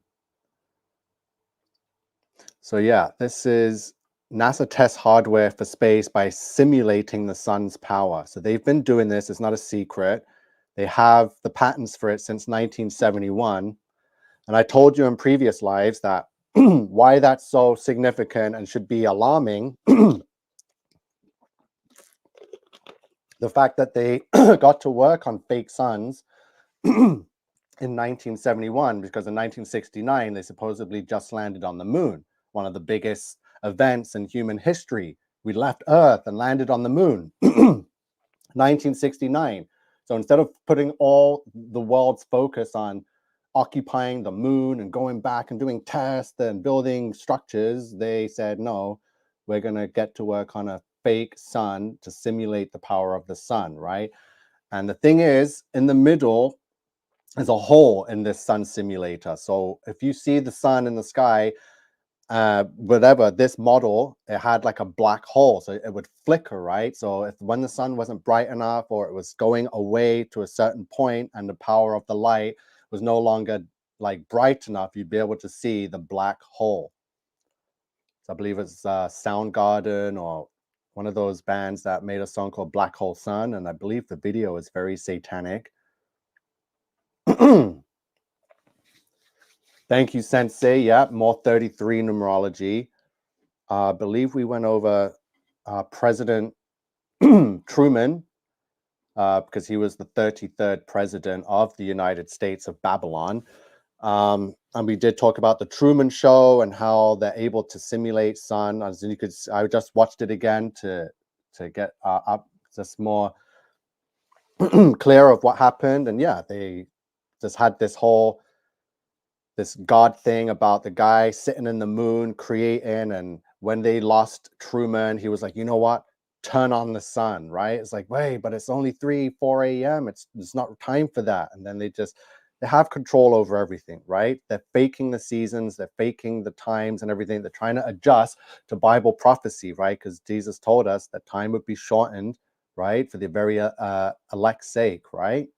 So yeah, this is NASA tests hardware for space by simulating the sun's power. So they've been doing this. It's not a secret. They have the patents for it since 1971. And I told you in previous lives that why that's so significant and should be alarming. The fact that they got to work on fake suns in 1971, because in 1969, they supposedly just landed on the moon, one of the biggest events in human history. We left Earth and landed on the moon. 1969. So instead of putting all the world's focus on occupying the moon and going back and doing tests and building structures, they said, no, we're going to get to work on a fake sun to simulate the power of the sun, right? And the thing is, in the middle is a hole in this sun simulator. So if you see the sun in the sky, whatever, this model, it had like a black hole, so it would flicker, right? So if when the sun wasn't bright enough, or it was going away to a certain point and the power of the light was no longer like bright enough, you'd be able to see the black hole. So I believe it's Soundgarden or one of those bands that made a song called Black Hole Sun, and I believe the video is very satanic. Thank you, Sensei. Yeah, more 33 numerology. I believe we went over President Truman, because he was the 33rd president of the United States of Babylon. And we did talk about the Truman Show and how they're able to simulate sun. As you could, I just watched it again to get up just more clear of what happened. And yeah, they just had this God thing about the guy sitting in the moon creating, and when they lost Truman, he was like, you know what? Turn on the sun, right? It's like, wait, but it's only 3-4 a.m. It's not time for that. And then they have control over everything, right? They're faking the seasons, they're faking the times and everything. They're trying to adjust to Bible prophecy, right? Because Jesus told us that time would be shortened, right? For the very elect's sake, right?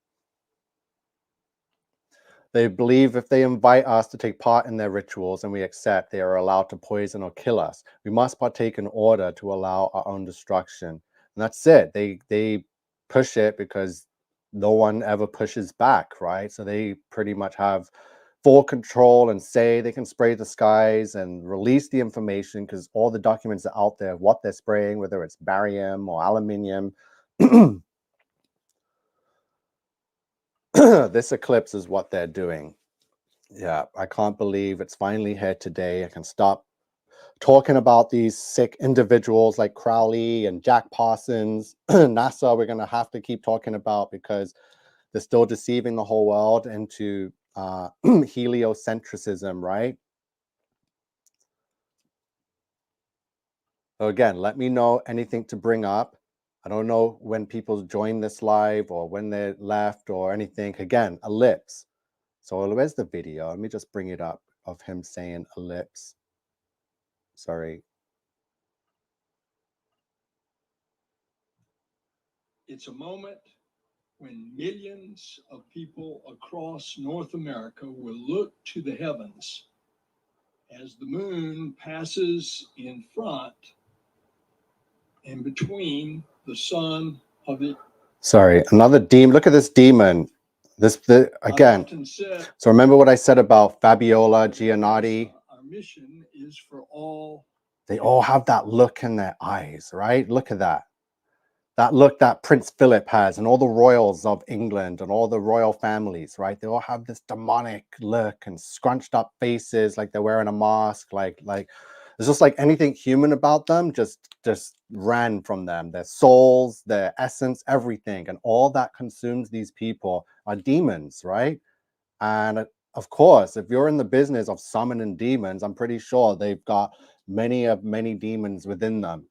They believe if they invite us to take part in their rituals and we accept, they are allowed to poison or kill us. We must partake in order to allow our own destruction. And that's it. They push it because no one ever pushes back, right? So they pretty much have full control and say they can spray the skies and release the information because all the documents are out there of what they're spraying, whether it's barium or aluminium. This eclipse is what they're doing. Yeah, I can't believe it's finally here today. I can stop talking about these sick individuals like Crowley and Jack Parsons. NASA, we're going to have to keep talking about because they're still deceiving the whole world into heliocentrism, right? So again, let me know anything to bring up. I don't know when people join this live or when they left or anything. Again, ellipse. So where's the video? Let me just bring it up of him saying ellipse. Sorry. It's a moment when millions of people across North America will look to the heavens as the moon passes in front and between the sun of the. Sorry, another demon. Look at this demon. Again. So remember what I said about Fabiola, Giannotti. Our mission is for all. They all have that look in their eyes, right? Look at that. That look that Prince Philip has and all the royals of England and all the royal families, right? They all have this demonic look and scrunched up faces like they're wearing a mask. Like it's just like anything human about them just ran from them. Their souls, their essence, everything. And all that consumes these people are demons, right? And of course, if you're in the business of summoning demons, I'm pretty sure they've got many demons within them.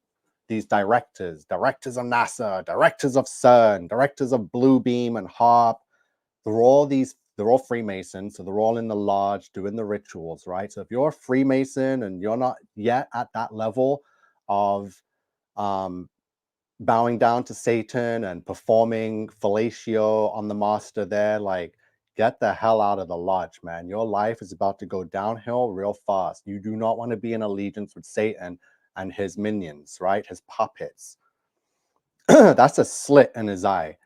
These directors of NASA, directors of CERN, directors of Bluebeam and HARP, they're all Freemasons, so they're all in the lodge doing the rituals, right? So if you're a Freemason and you're not yet at that level of bowing down to Satan and performing fellatio on the master there, like, get the hell out of the lodge, man. Your life is about to go downhill real fast. You do not want to be in allegiance with Satan and his minions, right? His puppets. That's a slit in his eye.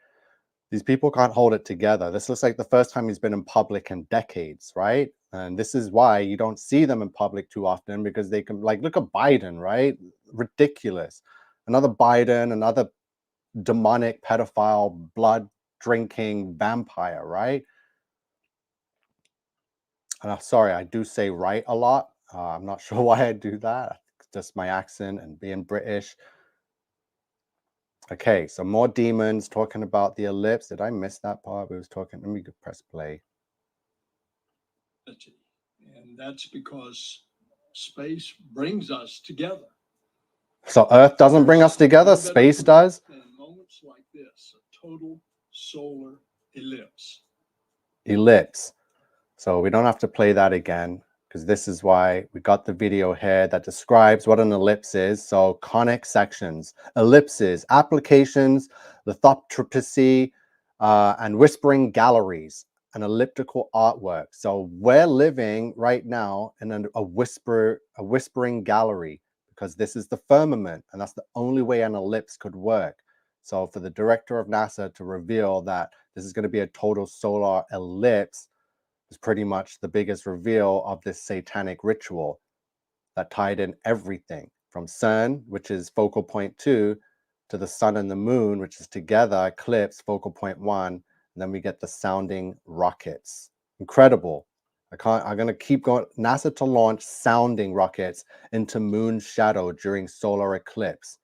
These people can't hold it together. This looks like the first time he's been in public in decades, right? And this is why you don't see them in public too often, because they can, like, look at Biden, right? Ridiculous. Another Biden, another demonic pedophile, blood drinking vampire, right? And sorry, I do say right a lot. I'm not sure why I do that. It's just my accent and being British. Okay, so more demons talking about the ellipse. Did I miss that part? We was talking. Let me press play. And that's because space brings us together. So Earth doesn't bring us together, space does? In moments like this, a total solar ellipse. Ellipse. So we don't have to play that again, because this is why we got the video here that describes what an ellipse is. So conic sections, ellipses, applications, lithoptrapsy, and whispering galleries, an elliptical artwork. So we're living right now in a whispering gallery, because this is the firmament, and that's the only way an ellipse could work. So for the director of NASA to reveal that this is going to be a total solar ellipse is pretty much the biggest reveal of this satanic ritual that tied in everything from CERN, which is focal point 2, to the sun and the moon, which is together, eclipse, focal point 1, and then we get the sounding rockets. Incredible. I'm going to keep going. NASA to launch sounding rockets into moon shadow during solar eclipse.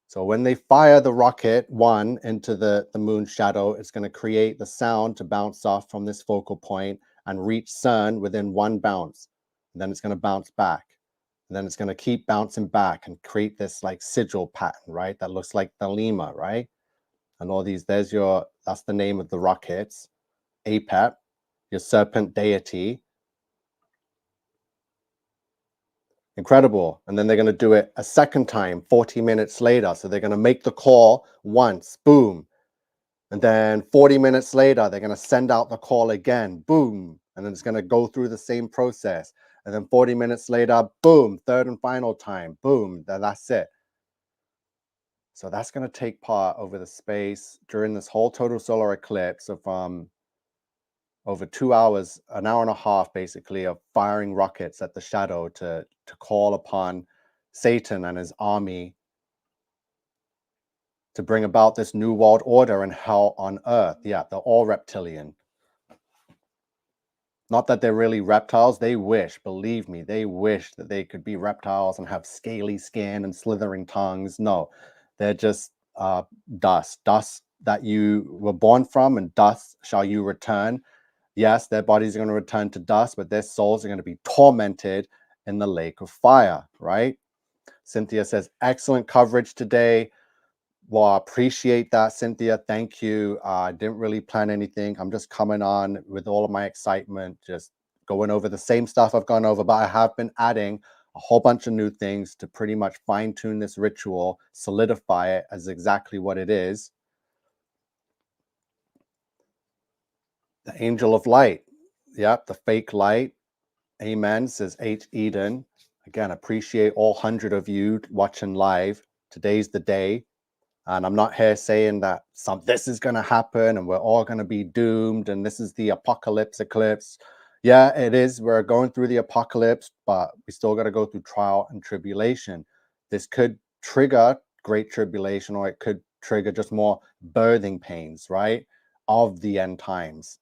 So when they fire the rocket 1 into the moon shadow, it's going to create the sound to bounce off from this focal point and reach CERN within 1 bounce. And then it's going to bounce back. And then it's going to keep bouncing back and create this like sigil pattern, right? That looks like the lemur, right? And all these, that's the name of the rockets. Apep, your serpent deity. Incredible. And then they're going to do it a second time 40 minutes later. So they're going to make the call once, boom. And then 40 minutes later, they're going to send out the call again, boom. And then it's going to go through the same process. And then 40 minutes later, boom, third and final time, boom, then that's it. So that's going to take part over the space during this whole total solar eclipse of over 2 hours, an hour and a half, basically, of firing rockets at the shadow to call upon Satan and his army to bring about this new world order and hell on earth. Yeah, they're all reptilian. Not that they're really reptiles. They wish, believe me, they wish that they could be reptiles and have scaly skin and slithering tongues. No, they're just dust that you were born from, and dust shall you return. Yes, their bodies are going to return to dust, but their souls are going to be tormented in the lake of fire, right? Cynthia says, excellent coverage today. Well, I appreciate that, Cynthia. Thank you. I didn't really plan anything. I'm just coming on with all of my excitement, just going over the same stuff I've gone over, but I have been adding a whole bunch of new things to pretty much fine tune this ritual, solidify it as exactly what it is. The angel of light. Yep, the fake light. Amen, says H. Eden. Again, appreciate all 100 of you watching live. Today's the day. And I'm not here saying that this is going to happen and we're all going to be doomed and this is the apocalypse eclipse. Yeah, it is. We're going through the apocalypse, but we still got to go through trial and tribulation. This could trigger great tribulation, or it could trigger just more birthing pains, right, of the end times.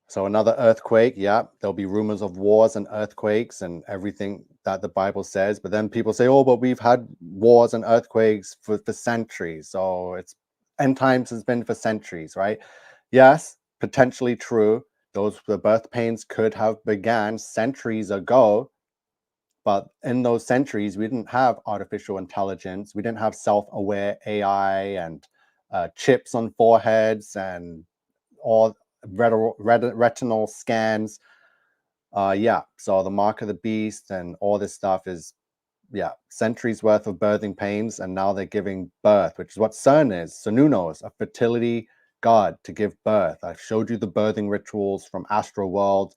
So another earthquake, yeah, there'll be rumors of wars and earthquakes and everything that the Bible says. But then people say, oh, but we've had wars and earthquakes for centuries. So it's end times has been for centuries, right? Yes, potentially true. The birth pains could have began centuries ago. But in those centuries, we didn't have artificial intelligence. We didn't have self-aware AI and chips on foreheads and all retinal scans. Yeah, so the mark of the beast and all this stuff is, yeah, centuries worth of birthing pains, and now they're giving birth, which is what CERN is. Sununos, a fertility god to give birth. I've showed you the birthing rituals from Astro World.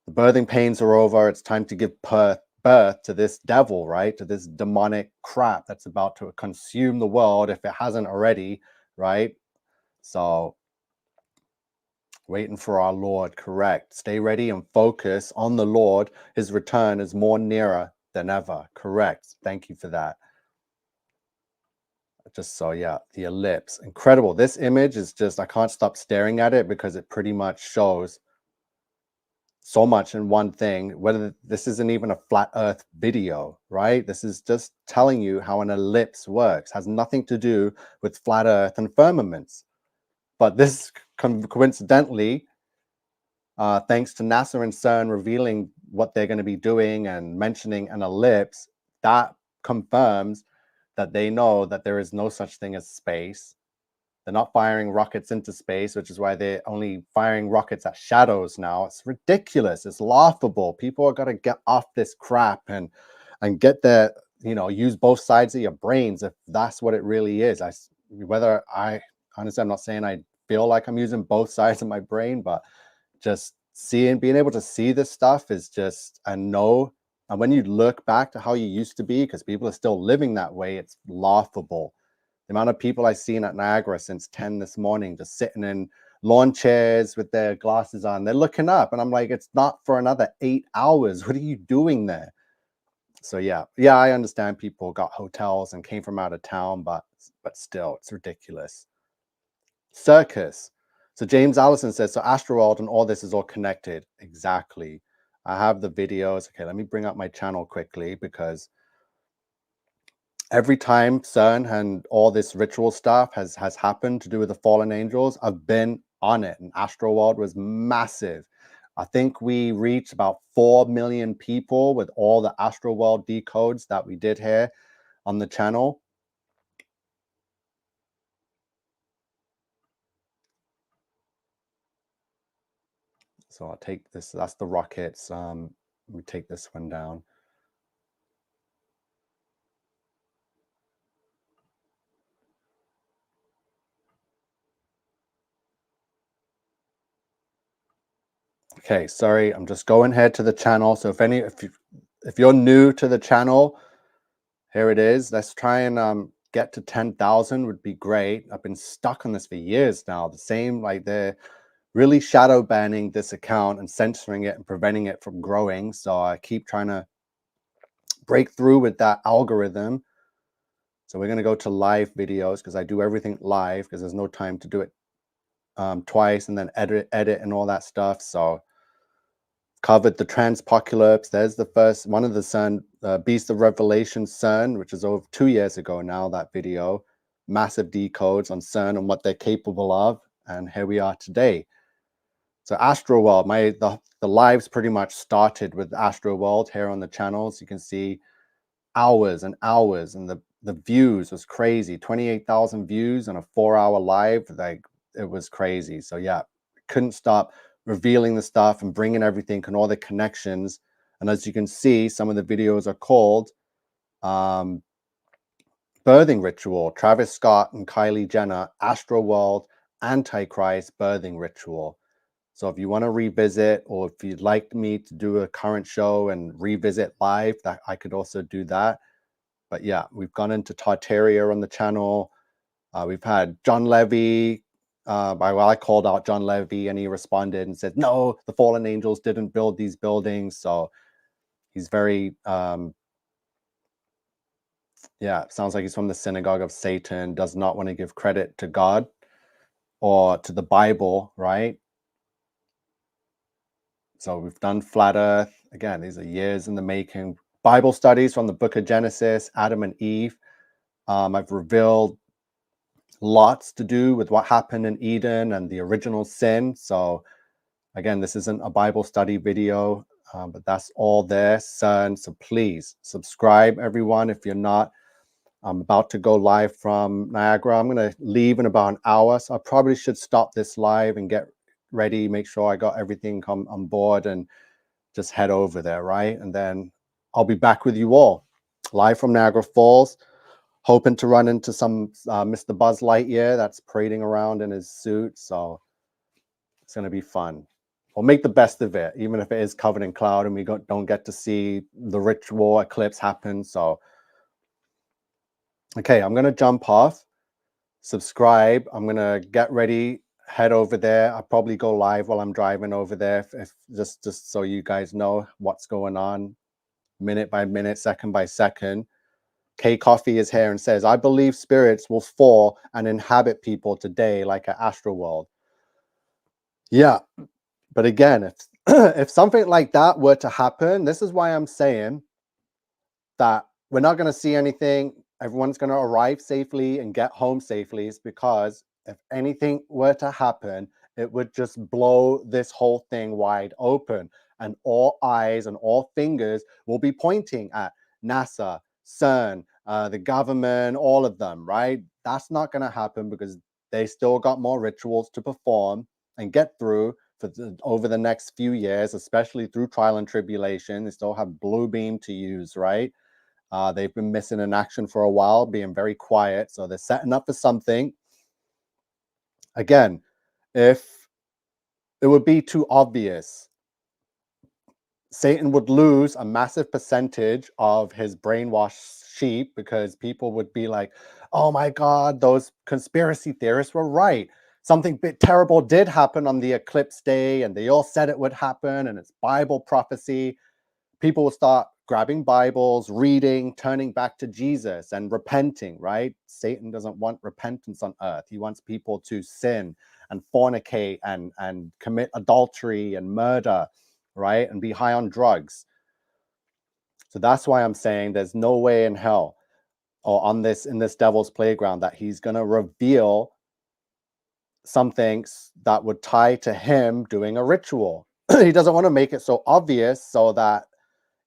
The birthing pains are over. It's time to give birth to this devil, right? To this demonic crap that's about to consume the world if it hasn't already, right? So waiting for our Lord, correct. Stay ready and focus on the Lord. His return is more nearer than ever, correct. Thank you for that. Just so, yeah, the ellipse, incredible. This image is just, I can't stop staring at it because it pretty much shows so much in one thing. Whether this isn't even a flat earth video, right? This is just telling you how an ellipse works. Has nothing to do with flat earth and firmaments. But this coincidentally, thanks to NASA and CERN revealing what they're going to be doing and mentioning an ellipse, that confirms that they know that there is no such thing as space. They're not firing rockets into space, which is why they're only firing rockets at shadows now. It's ridiculous. It's laughable. People are going to get off this crap and get their, use both sides of your brains if that's what it really is. Honestly, I'm not saying I feel like I'm using both sides of my brain, but just being able to see this stuff is just and when you look back to how you used to be, because people are still living that way, it's laughable. The amount of people I've seen at Niagara since 10 this morning, just sitting in lawn chairs with their glasses on, they're looking up and I'm like, it's not for another 8 hours. What are you doing there? So yeah, I understand people got hotels and came from out of town, but still, it's ridiculous. Circus. So James Allison says, so Astroworld and all this is all connected. Exactly. I have the videos. Okay, let me bring up my channel quickly, because every time CERN and all this ritual stuff has happened to do with the fallen angels, I've been on it. And Astroworld was massive. I think we reached about 4 million people with all the Astroworld decodes that we did here on the channel. So I'll take this. That's the rockets. Let me take this one down. Okay, sorry, I'm just going here to the channel. So if you're new to the channel, here it is. Let's try and get to 10,000 would be great. I've been stuck on this for years now. The same, like they're really shadow banning this account and censoring it and preventing it from growing. So I keep trying to break through with that algorithm. So we're going to go to live videos because I do everything live because there's no time to do it twice and then edit and all that stuff. So covered the transpocalypse. There's the first one of the CERN, Beast of Revelation CERN, which is over 2 years ago now, that video. Massive decodes on CERN and what they're capable of. And here we are today. So Astroworld, the lives pretty much started with Astroworld here on the channels. You can see hours and hours, and the views was crazy. 28,000 views on a 4-hour live. Like, it was crazy. So yeah, couldn't stop revealing the stuff and bringing everything and all the connections. And as you can see, some of the videos are called Birthing Ritual, Travis Scott and Kylie Jenner, Astroworld, Antichrist Birthing Ritual. So if you want to revisit, or if you'd like me to do a current show and revisit live, that I could also do that. But yeah, we've gone into Tartaria on the channel. We've had John Levy. I called out John Levy and he responded and said, no, the fallen angels didn't build these buildings. So he's very, sounds like he's from the synagogue of Satan, does not want to give credit to God or to the Bible, right? So we've done Flat Earth. Again, these are years in the making. Bible studies from the book of Genesis, Adam and Eve. I've revealed lots to do with what happened in Eden and the original sin. So again, this isn't a Bible study video, but that's all there, CERN. So please subscribe, everyone, if you're not. I'm about to go live from Niagara. I'm going to leave in about an hour. So I probably should stop this live and get ready, make sure I got everything on board and just head over there, right? And then I'll be back with you all live from Niagara Falls. Hoping to run into some Mr. Buzz Lightyear that's parading around in his suit. So it's going to be fun. We'll make the best of it, even if it is covered in cloud and we don't get to see the ritual eclipse happen. So, okay, I'm going to jump off, subscribe. I'm going to get ready, head over there. I'll probably go live while I'm driving over there, if just so you guys know what's going on, minute by minute, second by second. K Coffee is here and says, I believe spirits will fall and inhabit people today like an Astroworld. Yeah, but again, if if something like that were to happen, this is why I'm saying that we're not going to see anything. Everyone's going to arrive safely and get home safely. Is because if anything were to happen, it would just blow this whole thing wide open. And all eyes and all fingers will be pointing at NASA, CERN, the government, all of them, right? That's not going to happen because they still got more rituals to perform and get through over the next few years, especially through trial and tribulation. They still have blue beam to use, right? They've been missing in action for a while, being very quiet. So they're setting up for something. Again, if it would be too obvious, Satan would lose a massive percentage of his brainwashed sheep because people would be like, oh my God, those conspiracy theorists were right. Something terrible did happen on the eclipse day and they all said it would happen and it's Bible prophecy. People will start grabbing Bibles, reading, turning back to Jesus and repenting, right? Satan doesn't want repentance on earth. He wants people to sin and fornicate and commit adultery and murder, right? And be high on drugs. So that's why I'm saying there's no way in hell or in this devil's playground that he's going to reveal something that would tie to him doing a ritual. He doesn't want to make it so obvious so that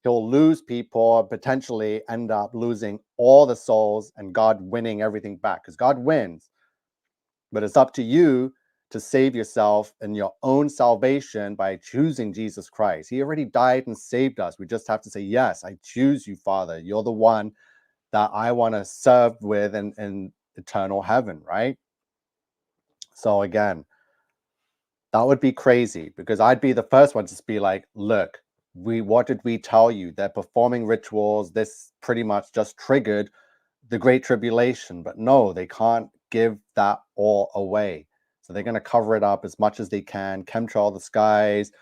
he'll lose people or potentially end up losing all the souls and God winning everything back, because God wins. But it's up to you to save yourself and your own salvation by choosing Jesus Christ. He already died and saved us. We just have to say, yes, I choose you, Father. You're the one that I want to serve with in eternal heaven, right? So again, That would be crazy, because I'd be the first one to just be like, look, what did we tell you? They're performing rituals. This pretty much just triggered the Great Tribulation. But no, they can't give that all away. So they're going to cover it up as much as they can, chemtrail the skies,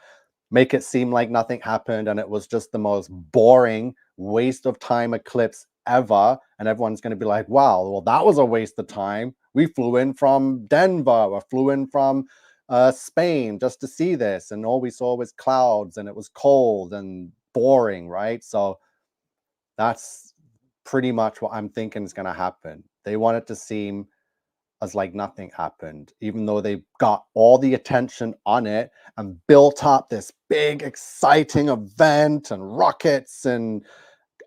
make it seem like nothing happened, and it was just the most boring waste of time eclipse ever. And everyone's going to be like, wow, well, that was a waste of time. We flew in from Denver or flew in from Spain just to see this, and all we saw was clouds, and it was cold and boring, right? So that's pretty much what I'm thinking is going to happen. They want it to seem as like nothing happened, even though they got all the attention on it and built up this big exciting event and rockets and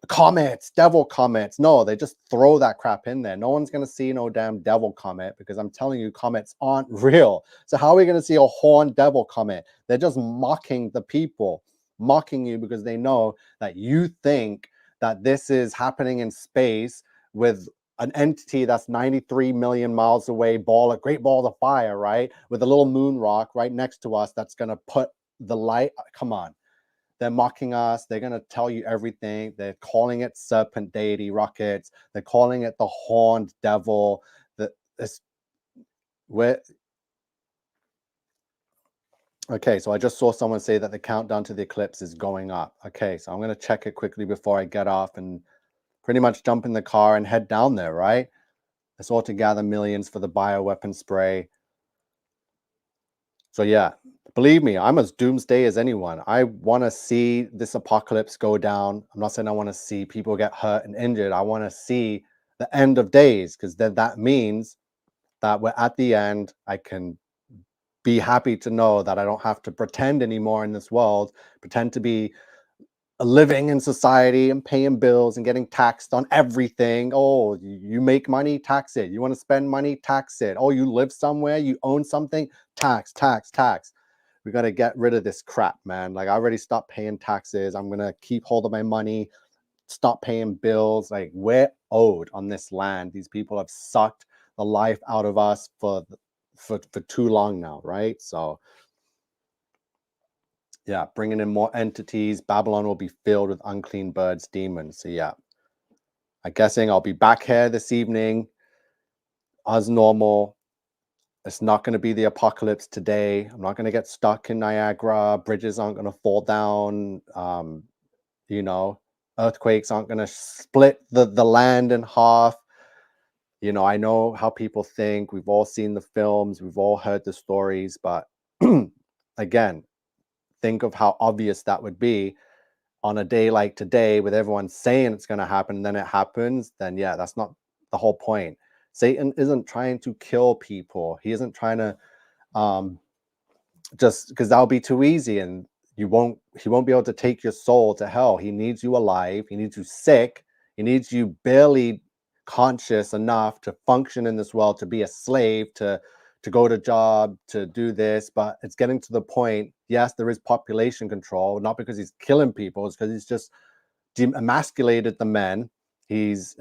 comets, devil comets. No, they just throw that crap in there. No one's going to see no damn devil comet, because I'm telling you, comets aren't real. So how are we going to see a horned devil comet? They're just mocking the people, mocking you, because they know that you think that this is happening in space with an entity that's 93 million miles away, great ball of fire, right? With a little moon rock right next to us that's going to put the light. Come on. They're mocking us. They're going to tell you everything. They're calling it serpent deity rockets. They're calling it the horned devil. Okay, so I just saw someone say that the countdown to the eclipse is going up. Okay, so I'm going to check it quickly before I get off and pretty much jump in the car and head down there, right? It's all to gather millions for the bioweapon spray. So yeah, believe me, I'm as doomsday as anyone. I want to see this apocalypse go down. I'm not saying I want to see people get hurt and injured. I want to see the end of days, because then that means that we're at the end. I can be happy to know that I don't have to pretend anymore in this world, pretend to be living in society and paying bills and getting taxed on everything. Oh, you make money, tax it. You want to spend money, tax it. Oh, you live somewhere, you own something, tax, tax, tax. We got to get rid of this crap, man. Like, I already stopped paying taxes. I'm going to keep hold of my money, stop paying bills. Like, we're owed on this land. These people have sucked the life out of us for too long now, right? So yeah, bringing in more entities. Babylon will be filled with unclean birds, demons. So yeah, I'm guessing I'll be back here this evening as normal. It's not going to be the apocalypse today. I'm not going to get stuck in Niagara. Bridges aren't going to fall down. You know, earthquakes aren't going to split the land in half. You know, I know how people think. We've all seen the films. We've all heard the stories. But again, think of how obvious that would be on a day like today, with everyone saying it's going to happen, and then it happens. Then yeah, that's not the whole point. Satan isn't trying to kill people. He isn't trying to just, because that'll be too easy, and he won't be able to take your soul to hell. He needs you alive. He needs you sick. He needs you barely conscious enough to function in this world, to be a slave, to go to job, to do this. But it's getting to the point, yes, there is population control, not because he's killing people, it's because he's just emasculated the men. He's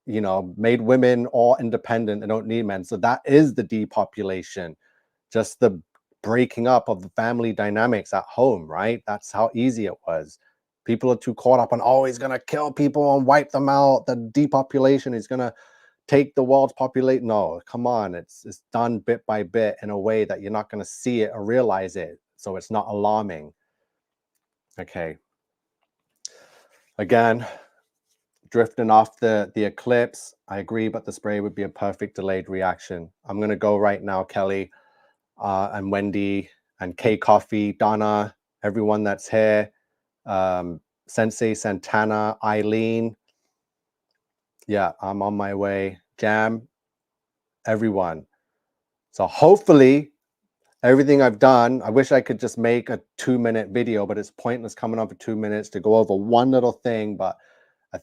you know, made women all independent and don't need men. So that is the depopulation, just the breaking up of the family dynamics at home, right? That's how easy it was. People are too caught up on, oh, he's going to kill people and wipe them out. The depopulation is going to take the world's population. No, come on. It's done bit by bit in a way that you're not going to see it or realize it. So it's not alarming. Okay. Again, drifting off the eclipse. I agree, but the spray would be a perfect delayed reaction. I'm going to go right now, Kelly, and Wendy and K Coffee, Donna, everyone that's here, Sensei, Santana, Eileen. Yeah, I'm on my way. Jam, everyone. So hopefully everything I've done, I wish I could just make a 2-minute video, but it's pointless coming up for 2 minutes to go over one little thing. But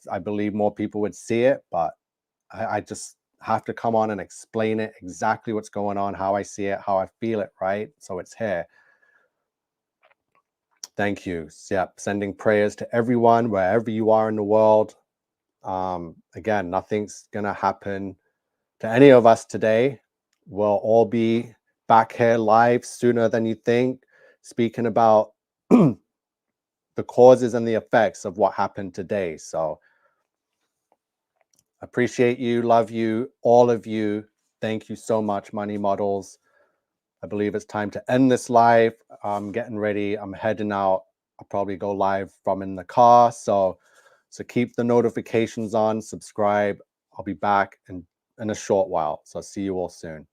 I believe more people would see it, but I just have to come on and explain it, exactly what's going on, how I see it, how I feel it, right? So it's here. Thank you. Yeah, sending prayers to everyone, wherever you are in the world. Again, nothing's going to happen to any of us today. We'll all be back here live sooner than you think, speaking about the causes and the effects of what happened today. So appreciate you, love you, all of you. Thank you so much, Money Models. I believe it's time to end this live. I'm getting ready. I'm heading out. I'll probably go live from in the car. So keep the notifications on, subscribe. I'll be back in a short while. So see you all soon.